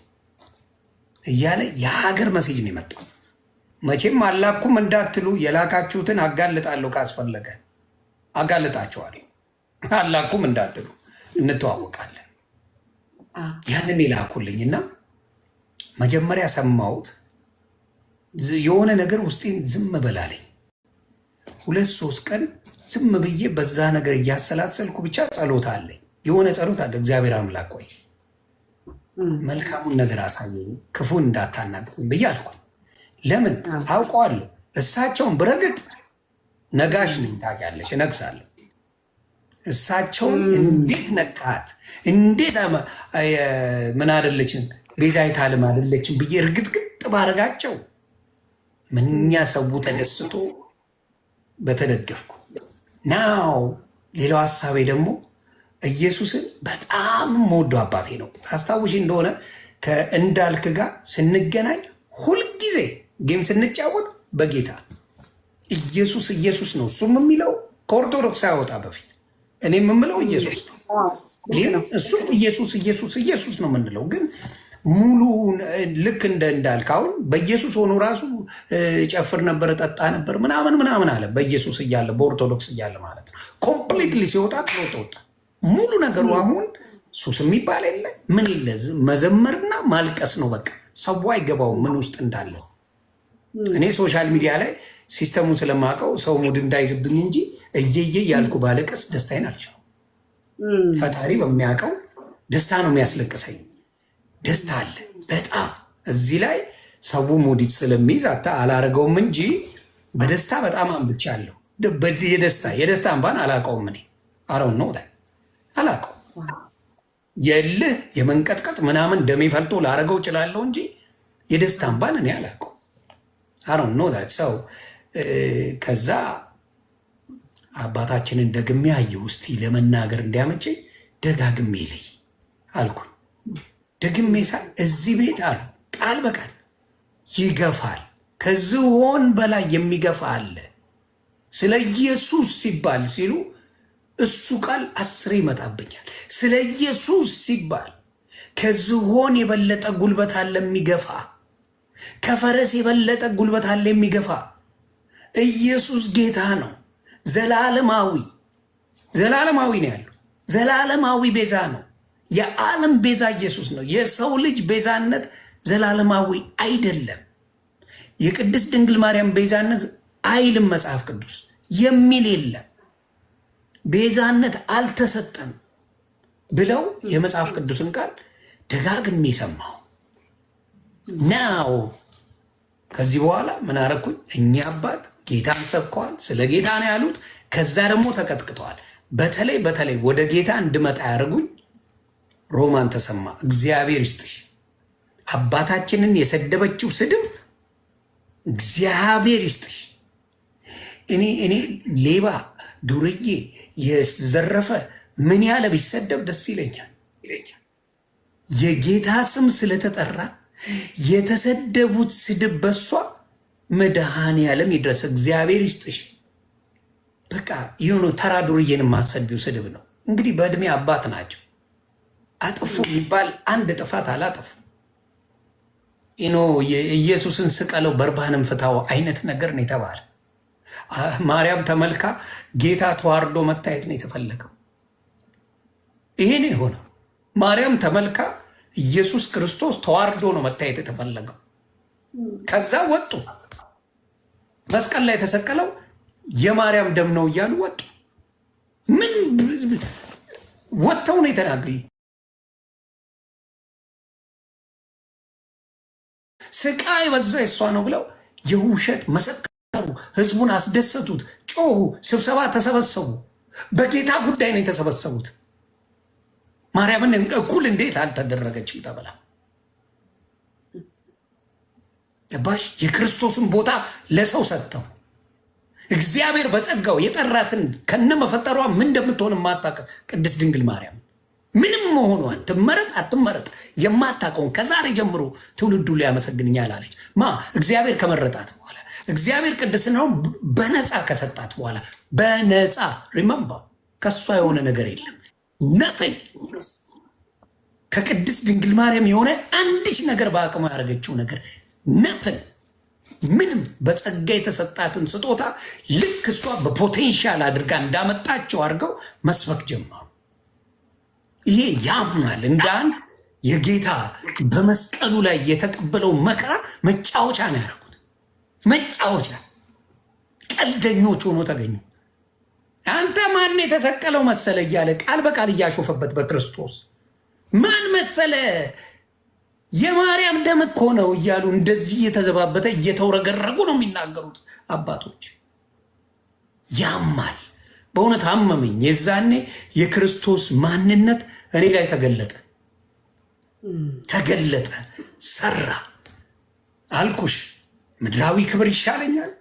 እያለ የሀገር መሴጅ ነው የመጣው። መቼም አላኩም እንዳትሉ የላካችሁትን አጋልጣለሁ፣ ካስፈለገ አጋልጣቸዋለሁ። አላኩም እንዳትሉ እንተዋወቃለን። ያንን የላኩልኝና መጀመሪያ ሰማሁት። የሆነ ነገር ውስጤን ዝም በላለኝ። 2-3 ቀን ዝም ብዬ በዛ ነገር እያሰላሰልኩ ብቻ ጸሎት አለኝ፣ የሆነ ጸሎት አለ። እግዚአብሔር አምላክ ቆይ መልካሙን ነገር አሳየኝ፣ ክፉን እንዳታናግረኝ ብዬ አልኩኝ። ለምን አውቀዋለሁ፣ እሳቸውን ብረግጥ ነጋሽ ነኝ፣ ታውቂያለሽ፣ እነግሳለሁ። እሳቸውን እንዴት ነካት፣ እንዴት ምን አደለችን፣ ቤዛዊተ ዓለም አደለችን ብዬ እርግጥግጥ ባረጋቸው ምንኛ ሰው ተደስቶ በተደገፍኩ ናው ሌላው ሀሳቤ ደግሞ ኢየሱስን በጣም የምወደው አባቴ ነው። ታስታውሽ እንደሆነ ከእንዳልክ ጋር ስንገናኝ ሁልጊዜ ጌም ስንጫወት በጌታ ኢየሱስ ኢየሱስ ነው እሱም የሚለው ከኦርቶዶክስ ሳይወጣ በፊት እኔ የምምለው ኢየሱስ ነው፣ እሱም ኢየሱስ ኢየሱስ ኢየሱስ ነው የምንለው። ግን ሙሉ ልክ እንዳልክ አሁን በኢየሱስ ሆኖ ራሱ ጨፍር ነበር፣ ጠጣ ነበር ምናምን ምናምን አለ። በኢየሱስ እያለ በኦርቶዶክስ እያለ ማለት ነው። ኮምፕሊትሊ ሲወጣ ጥሎት ወጣ ሙሉ ነገሩ። አሁን ሱስ የሚባል የለ ምን የለ፣ መዘመርና ማልቀስ ነው በቃ። ሰው አይገባው ምን ውስጥ እንዳለ። እኔ ሶሻል ሚዲያ ላይ ሲስተሙን ስለማውቀው ሰው ሙድ እንዳይዝብኝ እንጂ እየየ ያልኩ ባለቀስ ደስታዬን አልችልም። ፈጣሪ በሚያውቀው ደስታ ነው የሚያስለቅሰኝ። ደስታ አለ በጣም እዚህ ላይ ሰው ሙዲት ስለሚይዝ አላረገውም እንጂ በደስታ በጣም አንብቻለሁ። የደስታ እንባን አላውቀውም። እኔ አረውን ነው ላይ አላውቀው የልህ የመንቀጥቀጥ ምናምን ደሜ ፈልጦ ላረገው እችላለሁ እንጂ የደስታ እንባን እኔ አላውቀው። አረውን ነው ሰው ከዛ አባታችንን ደግሜ አየሁ። እስቲ ለመናገር እንዲያመቸኝ ደጋግሜ ልይ አልኩኝ። ደግሜ ሳይ እዚህ ቤት አሉ ቃል በቃል ይገፋል፣ ከዝሆን በላይ የሚገፋ አለ። ስለ ኢየሱስ ሲባል ሲሉ እሱ ቃል 10 ይመጣብኛል። ስለ ኢየሱስ ሲባል ከዝሆን የበለጠ ጉልበት አለ የሚገፋ፣ ከፈረስ የበለጠ ጉልበት አለ የሚገፋ። ኢየሱስ ጌታ ነው። ዘላለማዊ ነው ያለው። ዘላለማዊ ቤዛ ነው። የዓለም ቤዛ ኢየሱስ ነው። የሰው ልጅ ቤዛነት ዘላለማዊ አይደለም። የቅድስት ድንግል ማርያም ቤዛነት አይልም መጽሐፍ ቅዱስ የሚል የለም። ቤዛነት አልተሰጠም ብለው የመጽሐፍ ቅዱስን ቃል ደጋግሜ ሰማሁ። ናው ከዚህ በኋላ ምን አረኩኝ? እኛ አባት ጌታን ሰብከዋል፣ ስለ ጌታ ነው ያሉት። ከዛ ደግሞ ተቀጥቅጠዋል። በተለይ ወደ ጌታ እንድመጣ ያደርጉኝ ሮማን ተሰማ። እግዚአብሔር ይስጥሽ። አባታችንን የሰደበችው ስድብ እግዚአብሔር ይስጥሽ። እኔ ሌባ ዱርዬ የዘረፈ ምን ያለ ቢሰደብ ደስ ይለኛል። የጌታ ስም ስለተጠራ የተሰደቡት ስድብ በሷ መድኃኔ ዓለም ይድረስ። እግዚአብሔር ይስጥሽ። በቃ የሆነ ተራ ዱርዬን የማሰድቢው ስድብ ነው። እንግዲህ በእድሜ አባት ናቸው። አጥፉ የሚባል አንድ ጥፋት አላጠፉ። ኢየሱስን ስቀለው በርባንም ፍታው አይነት ነገር ነው የተባለ። ማርያም ተመልካ ጌታ ተዋርዶ መታየት ነው የተፈለገው። ይሄ ነው የሆነው። ማርያም ተመልካ ኢየሱስ ክርስቶስ ተዋርዶ ነው መታየት የተፈለገው። ከዛ ወጡ። መስቀል ላይ የተሰቀለው የማርያም ደም ነው እያሉ ወጡ። ምን ወጥተው ነው የተናገሩ? ስቃይ በዛው የሷ ነው ብለው የውሸት መሰከሩ። ህዝቡን አስደሰቱት፣ ጮሁ፣ ስብሰባ ተሰበሰቡ። በጌታ ጉዳይ ነው የተሰበሰቡት። ማርያምን እኩል እንዴት አልተደረገችም ተብላ ገባሽ? የክርስቶስን ቦታ ለሰው ሰጥተው እግዚአብሔር በጸጋው የጠራትን ከነመፈጠሯ ምን እንደምትሆን የማታውቅ ቅድስት ድንግል ማርያም ምንም መሆኗን ትመረጥ አትመረጥ የማታውቀውን ከዛሬ ጀምሮ ትውልዱ ሊያመሰግንኛል አለች። እግዚአብሔር ከመረጣት በኋላ እግዚአብሔር ቅድስናውን በነፃ ከሰጣት በኋላ በነፃ ሪመምበር ከሷ የሆነ ነገር የለም። ነፍል ከቅድስት ድንግል ማርያም የሆነ አንድች ነገር በአቅሙ ያደረገችው ነገር ነፍል ምንም በጸጋ የተሰጣትን ስጦታ ልክ እሷ በፖቴንሻል አድርጋ እንዳመጣቸው አድርገው መስበክ ጀመሩ። ይሄ ያምናል እንዳን የጌታ በመስቀሉ ላይ የተቀበለው መከራ መጫወቻ ነው ያደረጉት። መጫወቻ ቀልደኞች ሆኖ ተገኙ። አንተ ማን የተሰቀለው መሰለ እያለ ቃል በቃል እያሾፈበት በክርስቶስ ማን መሰለ የማርያም ደም እኮ ነው እያሉ እንደዚህ እየተዘባበተ እየተውረገረጉ ነው የሚናገሩት አባቶች። ያማል። በእውነት አመመኝ። የዛኔ የክርስቶስ ማንነት እኔ ላይ ተገለጠ፣ ሰራ። አልኩሽ ምድራዊ ክብር ይሻለኛል፣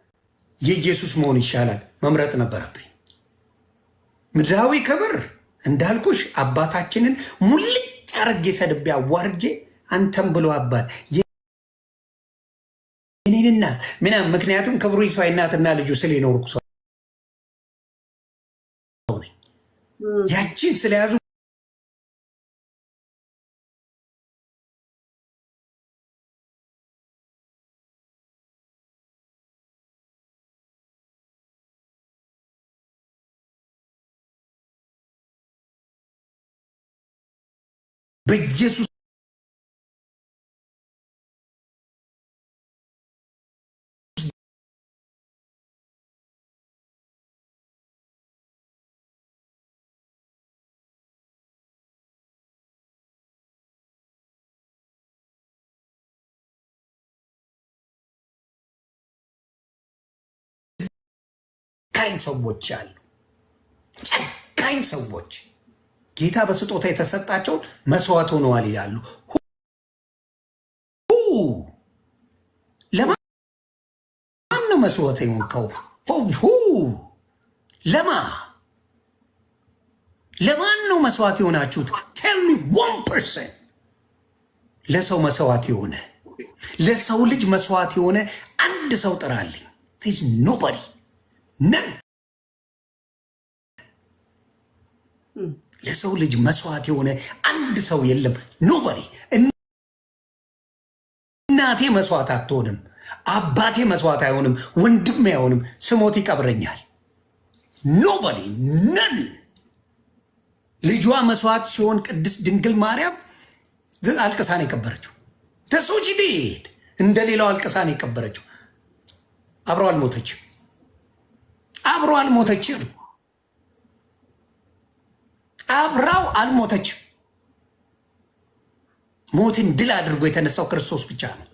የኢየሱስ መሆን ይሻላል። መምረጥ ነበረብኝ። ምድራዊ ክብር እንዳልኩሽ አባታችንን ሙልጭ አርጌ ሰድቤ አዋርጄ አንተም ብሎ አባት የኔንና ምናምን ምክንያቱም ክብሩ ይስፋ እናትና ልጁ ስለኖርኩ ሰው ነኝ። ያቺን ስለያዙ በኢየሱስ ጨካኝ ሰዎች አሉ። ጨካኝ ሰዎች ጌታ በስጦታ የተሰጣቸውን መስዋዕት ሆነዋል ይላሉ። ለማን ነው መስዋዕት የሆንከው? ለማን ነው መስዋዕት የሆናችሁት? ቴል ሚ 1%። ለሰው መስዋዕት የሆነ ለሰው ልጅ መስዋዕት የሆነ አንድ ሰው ጥራልኝ። ቴዝ ኖባዲ ነን። ለሰው ልጅ መስዋዕት የሆነ አንድ ሰው የለም። ኖባዲ። እናቴ መስዋዕት አትሆንም፣ አባቴ መስዋዕት አይሆንም፣ ወንድሜ አይሆንም፣ ስሞት ይቀብረኛል። ኖባዲ ነን። ልጇ መስዋዕት ሲሆን ቅድስት ድንግል ማርያም አልቅሳን የቀበረችው ተሶች ሄድ እንደ ሌላው አልቅሳን የቀበረችው አብረው አልሞተችም። አብረው አልሞተችም። አብራው አልሞተችም። ሞትን ድል አድርጎ የተነሳው ክርስቶስ ብቻ ነው።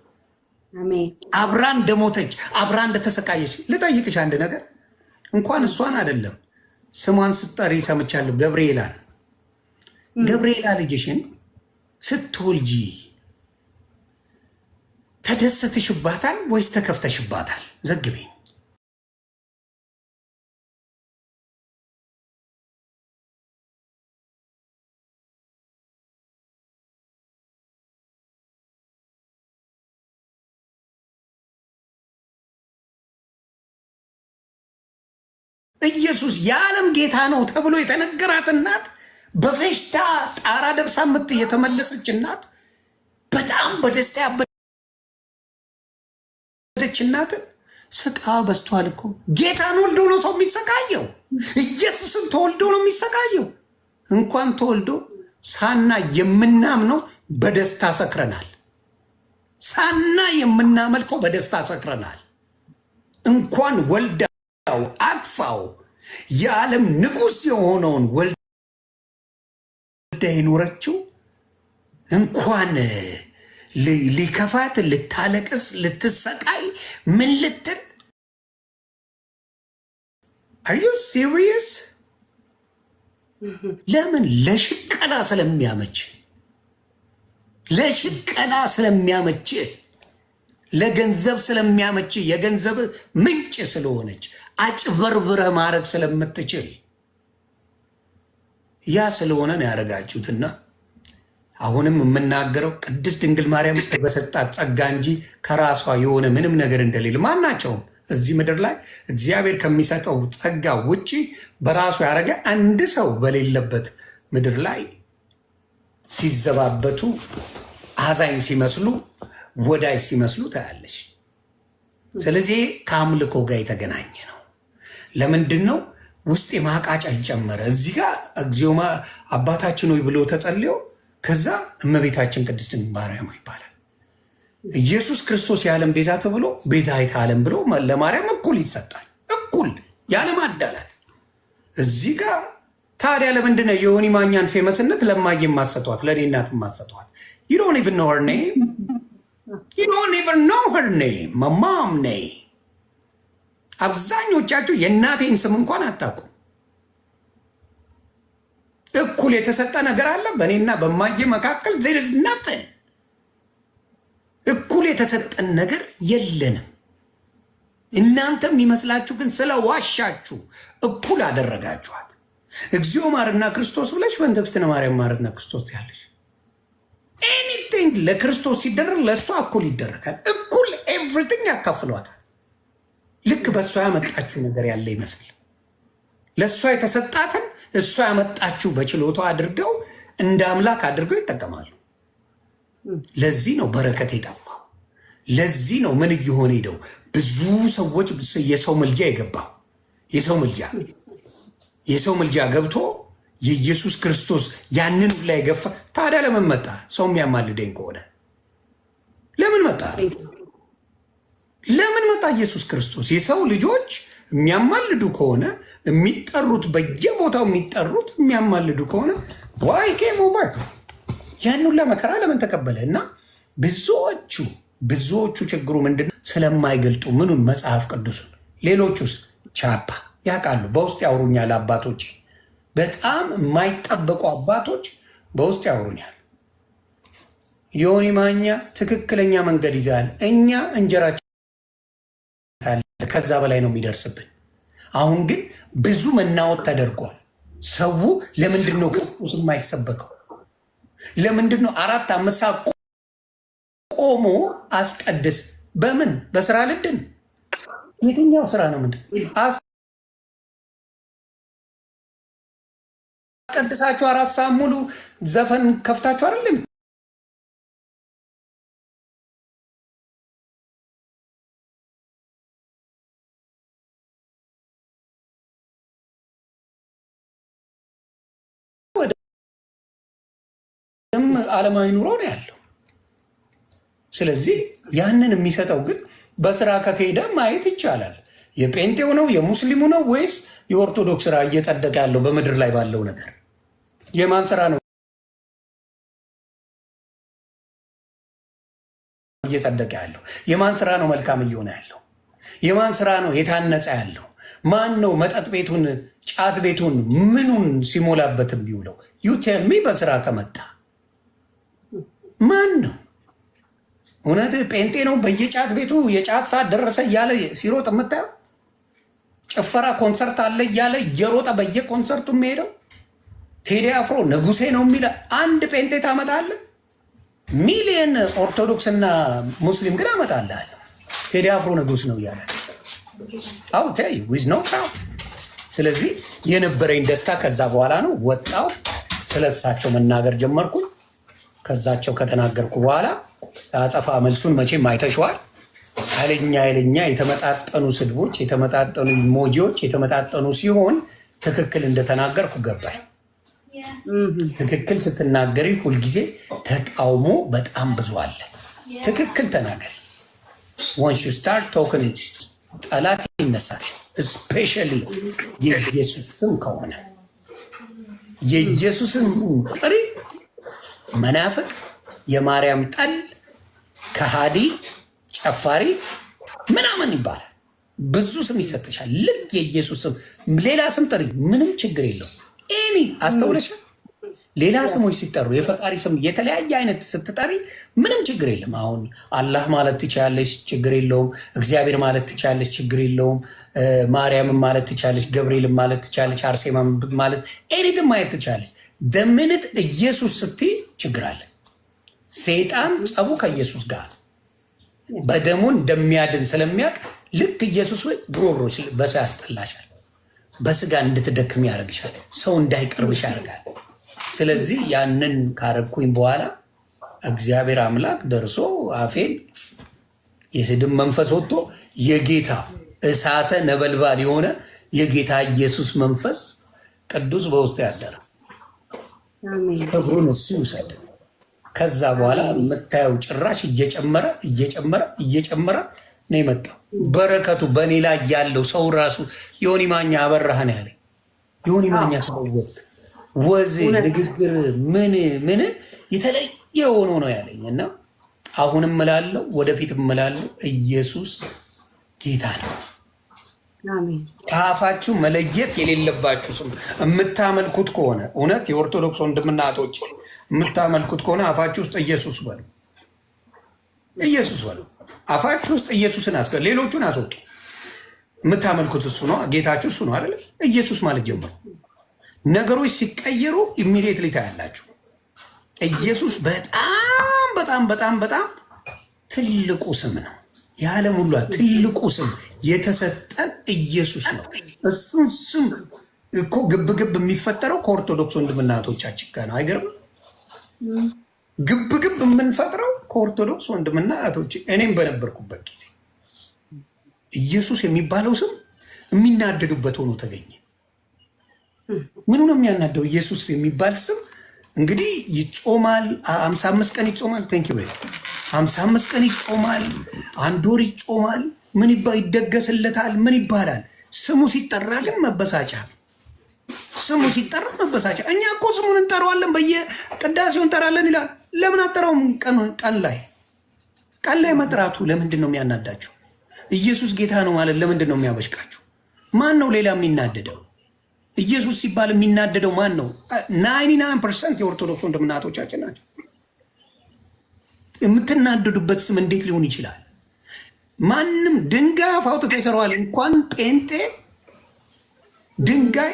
አሜን። አብራ እንደሞተች አብራ እንደተሰቃየች ልጠይቅሽ አንድ ነገር። እንኳን እሷን አይደለም ስሟን ስትጠሪ ሰምቻለሁ። ገብርኤላ ልጅሽን ስትወልጂ ተደሰትሽባታል ወይስ ተከፍተሽባታል? ዘግቤኝ። ኢየሱስ የዓለም ጌታ ነው ተብሎ የተነገራት እናት በፌሽታ ጣራ ደርሳ የተመለሰች እናት በጣም በደስታ ያበደች እናትን ስቃ በስቷል እኮ። ጌታን ወልዶ ነው ሰው የሚሰቃየው። ኢየሱስን ተወልዶ ነው የሚሰቃየው። እንኳን ተወልዶ ሳና የምናምነው በደስታ ሰክረናል። ሳና የምናመልከው በደስታ ሰክረናል። እንኳን ወልዳው አቅፋው የዓለም ንጉሥ የሆነውን ወልዳ የኖረችው እንኳን ሊከፋት ልታለቅስ ልትሰቃይ ምን ልትል። Are you serious? ለምን? ለሽቀላ ስለሚያመች፣ ለሽቀላ ስለሚያመች፣ ለገንዘብ ስለሚያመች፣ የገንዘብ ምንጭ ስለሆነች፣ አጭበርብረ ማድረግ ስለምትችል ያ ስለሆነ ነው ያደረጋችሁትና አሁንም የምናገረው ቅድስት ድንግል ማርያም በሰጣት ጸጋ እንጂ ከራሷ የሆነ ምንም ነገር እንደሌለ ማናቸውም እዚህ ምድር ላይ እግዚአብሔር ከሚሰጠው ጸጋ ውጪ በራሱ ያደረገ አንድ ሰው በሌለበት ምድር ላይ ሲዘባበቱ አዛኝ ሲመስሉ ወዳጅ ሲመስሉ ታያለሽ። ስለዚህ ከአምልኮ ጋር የተገናኘ ነው። ለምንድን ነው ውስጥ የማቃጨል ጨመረ? እዚህ ጋር እግዚኦማ አባታችን ሆይ ብሎ ተጸልዮ ከዛ እመቤታችን ቅድስት ድንግል ማርያም ይባላል። ኢየሱስ ክርስቶስ የዓለም ቤዛ ተብሎ ቤዛዊተ ዓለም ብሎ ለማርያም እኩል ይሰጣል። እኩል ያለ ማዳላት። እዚህ ጋር ታዲያ ለምንድን ነው የዮኒ ማኛን ፌመስነት ለማየ ማሰጧት ለኔ እናት ማሰጧት? You don't even know her name. You don't even know her name. My mom name. አብዛኞቻችሁ የእናቴን ስም እንኳን አታውቁም። እኩል የተሰጠ ነገር አለ በእኔና በማየ መካከል? there is nothing. እኩል የተሰጠን ነገር የለንም። እናንተ የሚመስላችሁ ግን ስለ ዋሻችሁ እኩል አደረጋችኋት። እግዚኦ ማርና ክርስቶስ ብለሽ በእንተክስትነ ማርያም ማርና ክርስቶስ ያለሽ ኤኒቲንግ ለክርስቶስ ሲደረግ ለእሷ እኩል ይደረጋል። እኩል ኤቭሪቲንግ ያካፍሏታል። ልክ በእሷ ያመጣችው ነገር ያለ ይመስል ለእሷ የተሰጣትን እሷ ያመጣችው በችሎቷ አድርገው እንደ አምላክ አድርገው ይጠቀማሉ። ለዚህ ነው በረከት የጠፋው። ለዚህ ነው ምን እየሆነ ሄደው ብዙ ሰዎች የሰው ምልጃ የገባው የሰው ምልጃ ገብቶ የኢየሱስ ክርስቶስ ያንን ላይ ገፋ። ታዲያ ለምን መጣ? ሰው የሚያማልደኝ ከሆነ ለምን መጣ? ለምን መጣ? ኢየሱስ ክርስቶስ የሰው ልጆች የሚያማልዱ ከሆነ የሚጠሩት በየቦታው የሚጠሩት የሚያማልዱ ከሆነ ዋይ ኬም ኦቨር ያን ሁላ መከራ ለምን ተቀበለ? እና ብዙዎቹ ችግሩ ምንድነው? ስለማይገልጡ ምኑን መጽሐፍ ቅዱሱን። ሌሎቹስ ቻፓ ያውቃሉ፣ በውስጥ ያወሩኛል። አባቶቼ በጣም የማይጠበቁ አባቶች በውስጥ ያወሩኛል። ዮኒ ማኛ ትክክለኛ መንገድ ይዛል። እኛ እንጀራችን ከዛ በላይ ነው የሚደርስብን። አሁን ግን ብዙ መናወጥ ተደርጓል። ሰው ለምንድን ነው ክርስቶስ የማይሰበከው? ለምንድን ነው 4-5 ሰዓት ቆሞ አስቀድስ? በምን በስራ ልድን? የትኛው ስራ ነው? ምንድን አስቀድሳችሁ 4 ሰዓት ሙሉ ዘፈን ከፍታችሁ አይደለም? ዓለማዊ ኑሮ ነው ያለው። ስለዚህ ያንን የሚሰጠው ግን በስራ ከተሄደ ማየት ይቻላል። የጴንጤው ነው የሙስሊሙ ነው ወይስ የኦርቶዶክስ ስራ እየጸደቀ ያለው በምድር ላይ ባለው ነገር? የማን ስራ ነው እየጸደቀ ያለው? የማን ስራ ነው መልካም እየሆነ ያለው? የማን ስራ ነው የታነጸ ያለው? ማን ነው መጠጥ ቤቱን ጫት ቤቱን ምኑን ሲሞላበት ቢውለው? ዩ ቴል ሚ። በስራ ከመጣ ማን ነው? እውነት ጴንጤ ነው በየጫት ቤቱ የጫት ሰዓት ደረሰ እያለ ሲሮጥ የምታየው? ጭፈራ ኮንሰርት አለ እያለ እየሮጠ በየኮንሰርቱ የሚሄደው? ቴዲ አፍሮ ንጉሴ ነው የሚለ አንድ ጴንጤ ታመጣለህ? ሚሊየን ኦርቶዶክስና ሙስሊም ግን አመጣልህ። ቴዲ አፍሮ ንጉስ ነው እያለ አው ቴይ ዊዝ ኖ ክራውድ። ስለዚህ የነበረኝ ደስታ ከዛ በኋላ ነው። ወጣው ስለሳቸው መናገር ጀመርኩኝ። ከዛቸው ከተናገርኩ በኋላ አጸፋ መልሱን መቼም አይተሸዋል። ኃይለኛ የተመጣጠኑ ስድቦች፣ የተመጣጠኑ ኢሞጂዎች የተመጣጠኑ ሲሆን ትክክል እንደተናገርኩ ገባኝ። ትክክል ስትናገሪ ሁልጊዜ ተቃውሞ በጣም ብዙ አለ። ትክክል ተናገሪ። ወንስ ዩ ስታርት ቶክን ጠላት ይነሳል። ስፔሻሊ የኢየሱስ ስም ከሆነ የኢየሱስን ጥሪ መናፍቅ፣ የማርያም ጠል፣ ከሃዲ፣ ጨፋሪ ምናምን ይባላል። ብዙ ስም ይሰጥሻል። ልክ የኢየሱስ ስም ሌላ ስም ጥሪ፣ ምንም ችግር የለው። ኤኒ አስተውለሻል? ሌላ ስሞች ሲጠሩ የፈጣሪ ስም የተለያየ አይነት ስትጠሪ ምንም ችግር የለም። አሁን አላህ ማለት ትችላለች፣ ችግር የለውም። እግዚአብሔር ማለት ትችላለች፣ ችግር የለውም። ማርያምን ማለት ትችላለች፣ ገብርኤልን ማለት ትችላለች፣ አርሴማ ማለት ኤኒትን ማለት ትችላለች። ደምንት ኢየሱስ ስትይ ችግር አለ። ሰይጣን ጸቡ ከኢየሱስ ጋር በደሙ እንደሚያድን ስለሚያውቅ ልክ ኢየሱስ ወይ ጉሮሮች በሰው ያስጠላሻል፣ በስጋ እንድትደክም ያደርግሻል፣ ሰው እንዳይቀርብሽ ያደርጋል። ስለዚህ ያንን ካረግኩኝ በኋላ እግዚአብሔር አምላክ ደርሶ አፌን የስድብ መንፈስ ወጥቶ የጌታ እሳተ ነበልባል የሆነ የጌታ ኢየሱስ መንፈስ ቅዱስ በውስጥ ያደረ እግሩን እሱ ይውሰድ። ከዛ በኋላ የምታየው ጭራሽ እየጨመረ ነው የመጣው። በረከቱ በእኔ ላይ ያለው ሰው ራሱ ዮኒ ማኛ አበራህን ያለኝ ዮኒ ማኛ ተለወጥ ወዝ ንግግር ምን የተለየ ሆኖ ነው ያለኝ። እና አሁንም እላለሁ ወደፊት እላለሁ ኢየሱስ ጌታ ነው። ከአፋችሁ መለየት የሌለባችሁ ስም የምታመልኩት ከሆነ እውነት የኦርቶዶክስ ወንድምና እህቶች የምታመልኩት ከሆነ አፋችሁ ውስጥ ኢየሱስ በሉ፣ ኢየሱስ በሉ። አፋችሁ ውስጥ ኢየሱስን ሌሎቹን አስወጡ። የምታመልኩት እሱ ነው፣ ጌታችሁ እሱ ነው አይደለ? ኢየሱስ ማለት ጀምሩ። ነገሮች ሲቀየሩ ኢሚዲየትሊ ታያላችሁ። ኢየሱስ በጣም በጣም በጣም በጣም ትልቁ ስም ነው። የዓለም ሁሉ ትልቁ ስም የተሰጠን ኢየሱስ ነው። እሱን ስም እኮ ግብግብ የሚፈጠረው ከኦርቶዶክስ ወንድምና እህቶቻችን ጋር ነው። አይገርምም? ግብግብ የምንፈጥረው ከኦርቶዶክስ ወንድምና እህቶች። እኔም በነበርኩበት ጊዜ ኢየሱስ የሚባለው ስም የሚናደዱበት ሆኖ ተገኘ። ምኑ ነው የሚያናደው? ኢየሱስ የሚባል ስም እንግዲህ ይጾማል፣ 55 ቀን ይጾማል። ቴንኪ በ 55 ቀን ይጾማል፣ 1 ወር ይጾማል። ምን ይደገስለታል? ምን ይባላል? ስሙ ሲጠራ ግን መበሳጫ። ስሙ ሲጠራ መበሳጫ። እኛ እኮ ስሙን እንጠራዋለን፣ በየቅዳሴው እንጠራለን ይላል። ለምን አጠራውም? ቀን ላይ መጥራቱ ለምንድን ነው የሚያናዳቸው? ኢየሱስ ጌታ ነው ማለት ለምንድን ነው የሚያበሽቃቸው? ማን ነው ሌላ የሚናደደው? ኢየሱስ ሲባል የሚናደደው ማን ነው? 99% የኦርቶዶክስ ወንድምና እህቶቻችን ናቸው። የምትናደዱበት ስም እንዴት ሊሆን ይችላል? ማንም ድንጋይ አፍ አውጥቶ ይሰራዋል። እንኳን ጴንጤ ድንጋይ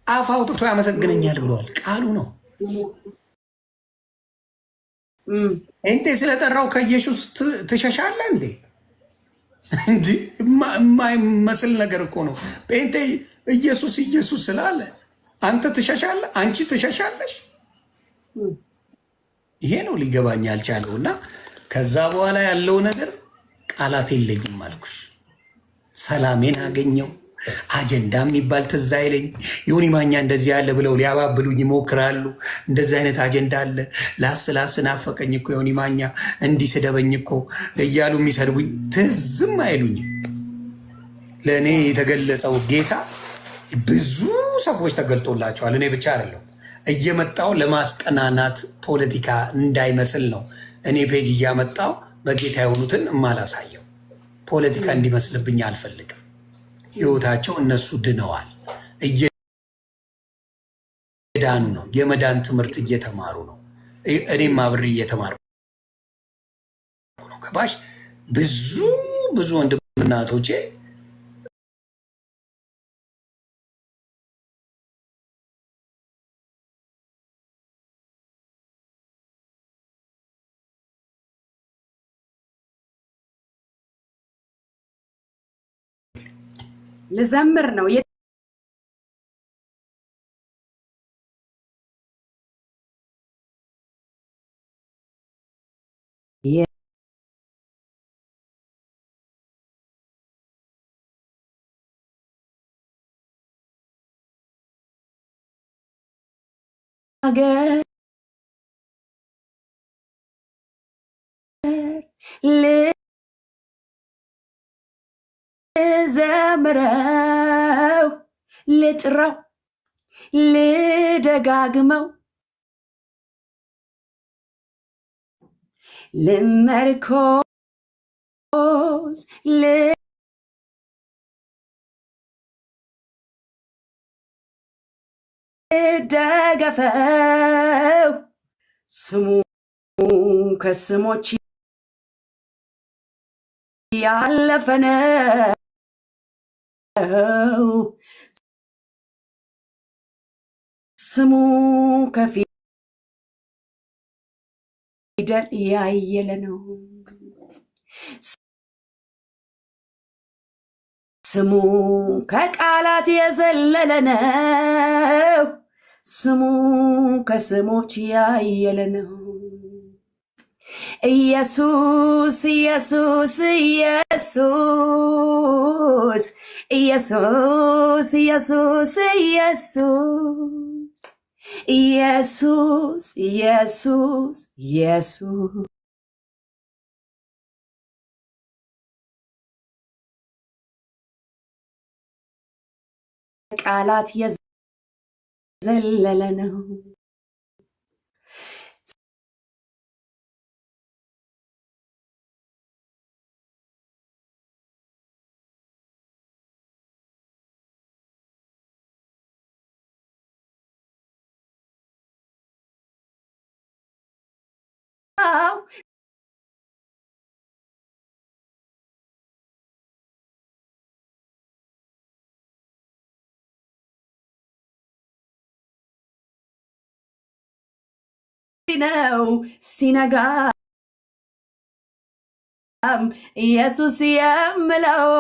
አፍ አውጥቶ ያመሰግነኛል ብለዋል። ቃሉ ነው። ጴንጤ ስለጠራው ከኢየሱስ ትሸሻለህ እንዴ? እንዲህ የማይመስል ነገር እኮ ነው። ጴንጤ ኢየሱስ ኢየሱስ ስላለ አንተ ትሸሻለህ፣ አንቺ ትሸሻለሽ። ይሄ ነው ሊገባኝ ያልቻለው። እና ከዛ በኋላ ያለው ነገር ቃላት የለኝም አልኩሽ። ሰላሜን አገኘው። አጀንዳ የሚባል ትዝ አይለኝ። ዮኒ ማኛ እንደዚህ ያለ ብለው ሊያባብሉኝ ይሞክራሉ። እንደዚህ አይነት አጀንዳ አለ። ላስ ናፈቀኝ እኮ ዮኒ ማኛ እንዲህ ስደበኝ እኮ እያሉ የሚሰድቡኝ ትዝም አይሉኝም። ለእኔ የተገለጸው ጌታ ብዙ ሰዎች ተገልጦላቸዋል። እኔ ብቻ አይደለሁ። እየመጣው ለማስቀናናት ፖለቲካ እንዳይመስል ነው እኔ ፔጅ እያመጣው በጌታ የሆኑትን እማላሳየው። ፖለቲካ እንዲመስልብኝ አልፈልግም። ህይወታቸው እነሱ ድነዋል፣ እየዳኑ ነው። የመዳን ትምህርት እየተማሩ ነው። እኔም አብሬ እየተማሩ ነው። ገባሽ? ብዙ ወንድምና እህቶቼ ልዘምር ነው ሀገር ልዘምረው፣ ልጥራው፣ ልደጋግመው፣ ልመርኮዝ ልደገፈው። ስሙ ከስሞች ያለፈ ነው። ስሙ ከፊደል ያየለ ነው። ስሙ ከቃላት የዘለለ ነው። ስሙ ከስሞች ያየለ ነው። ኢየሱስ ኢየሱስ ኢየሱስ ኢየሱስ ኢየሱስ ኢየሱስ ኢየሱስ ኢየሱስ ቃላት የዘለለ ነው። ነው ሲነጋ ኢየሱስ የምለው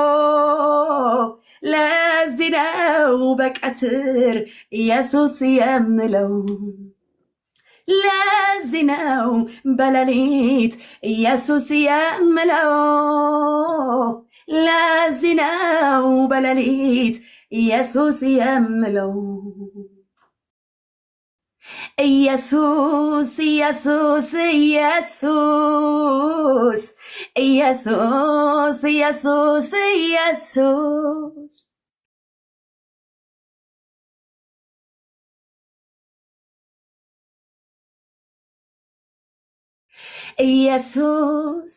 ለዚህ ነው በቀትር ኢየሱስ የምለው ለዚህ ነው በሌሊት ኢየሱስ የምለው ለዚህ ነው በሌሊት ኢየሱስ የምለው ኢየሱስ ኢየሱስ ኢየሱስ ኢየሱስ ኢየሱስ ኢየሱስ ኢየሱስ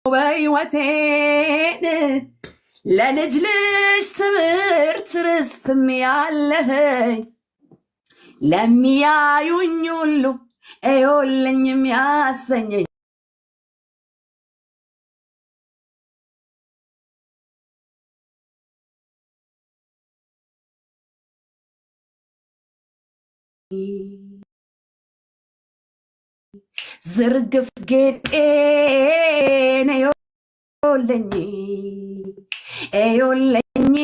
በሕይወቴን ለልጅ ልጅ ትምህርት ርስትም ያለኸኝ ለሚያዩኝ ሁሉ እዩልኝ የሚያሰኘኝ ዝርግፍ ጌጤን እዩልኝ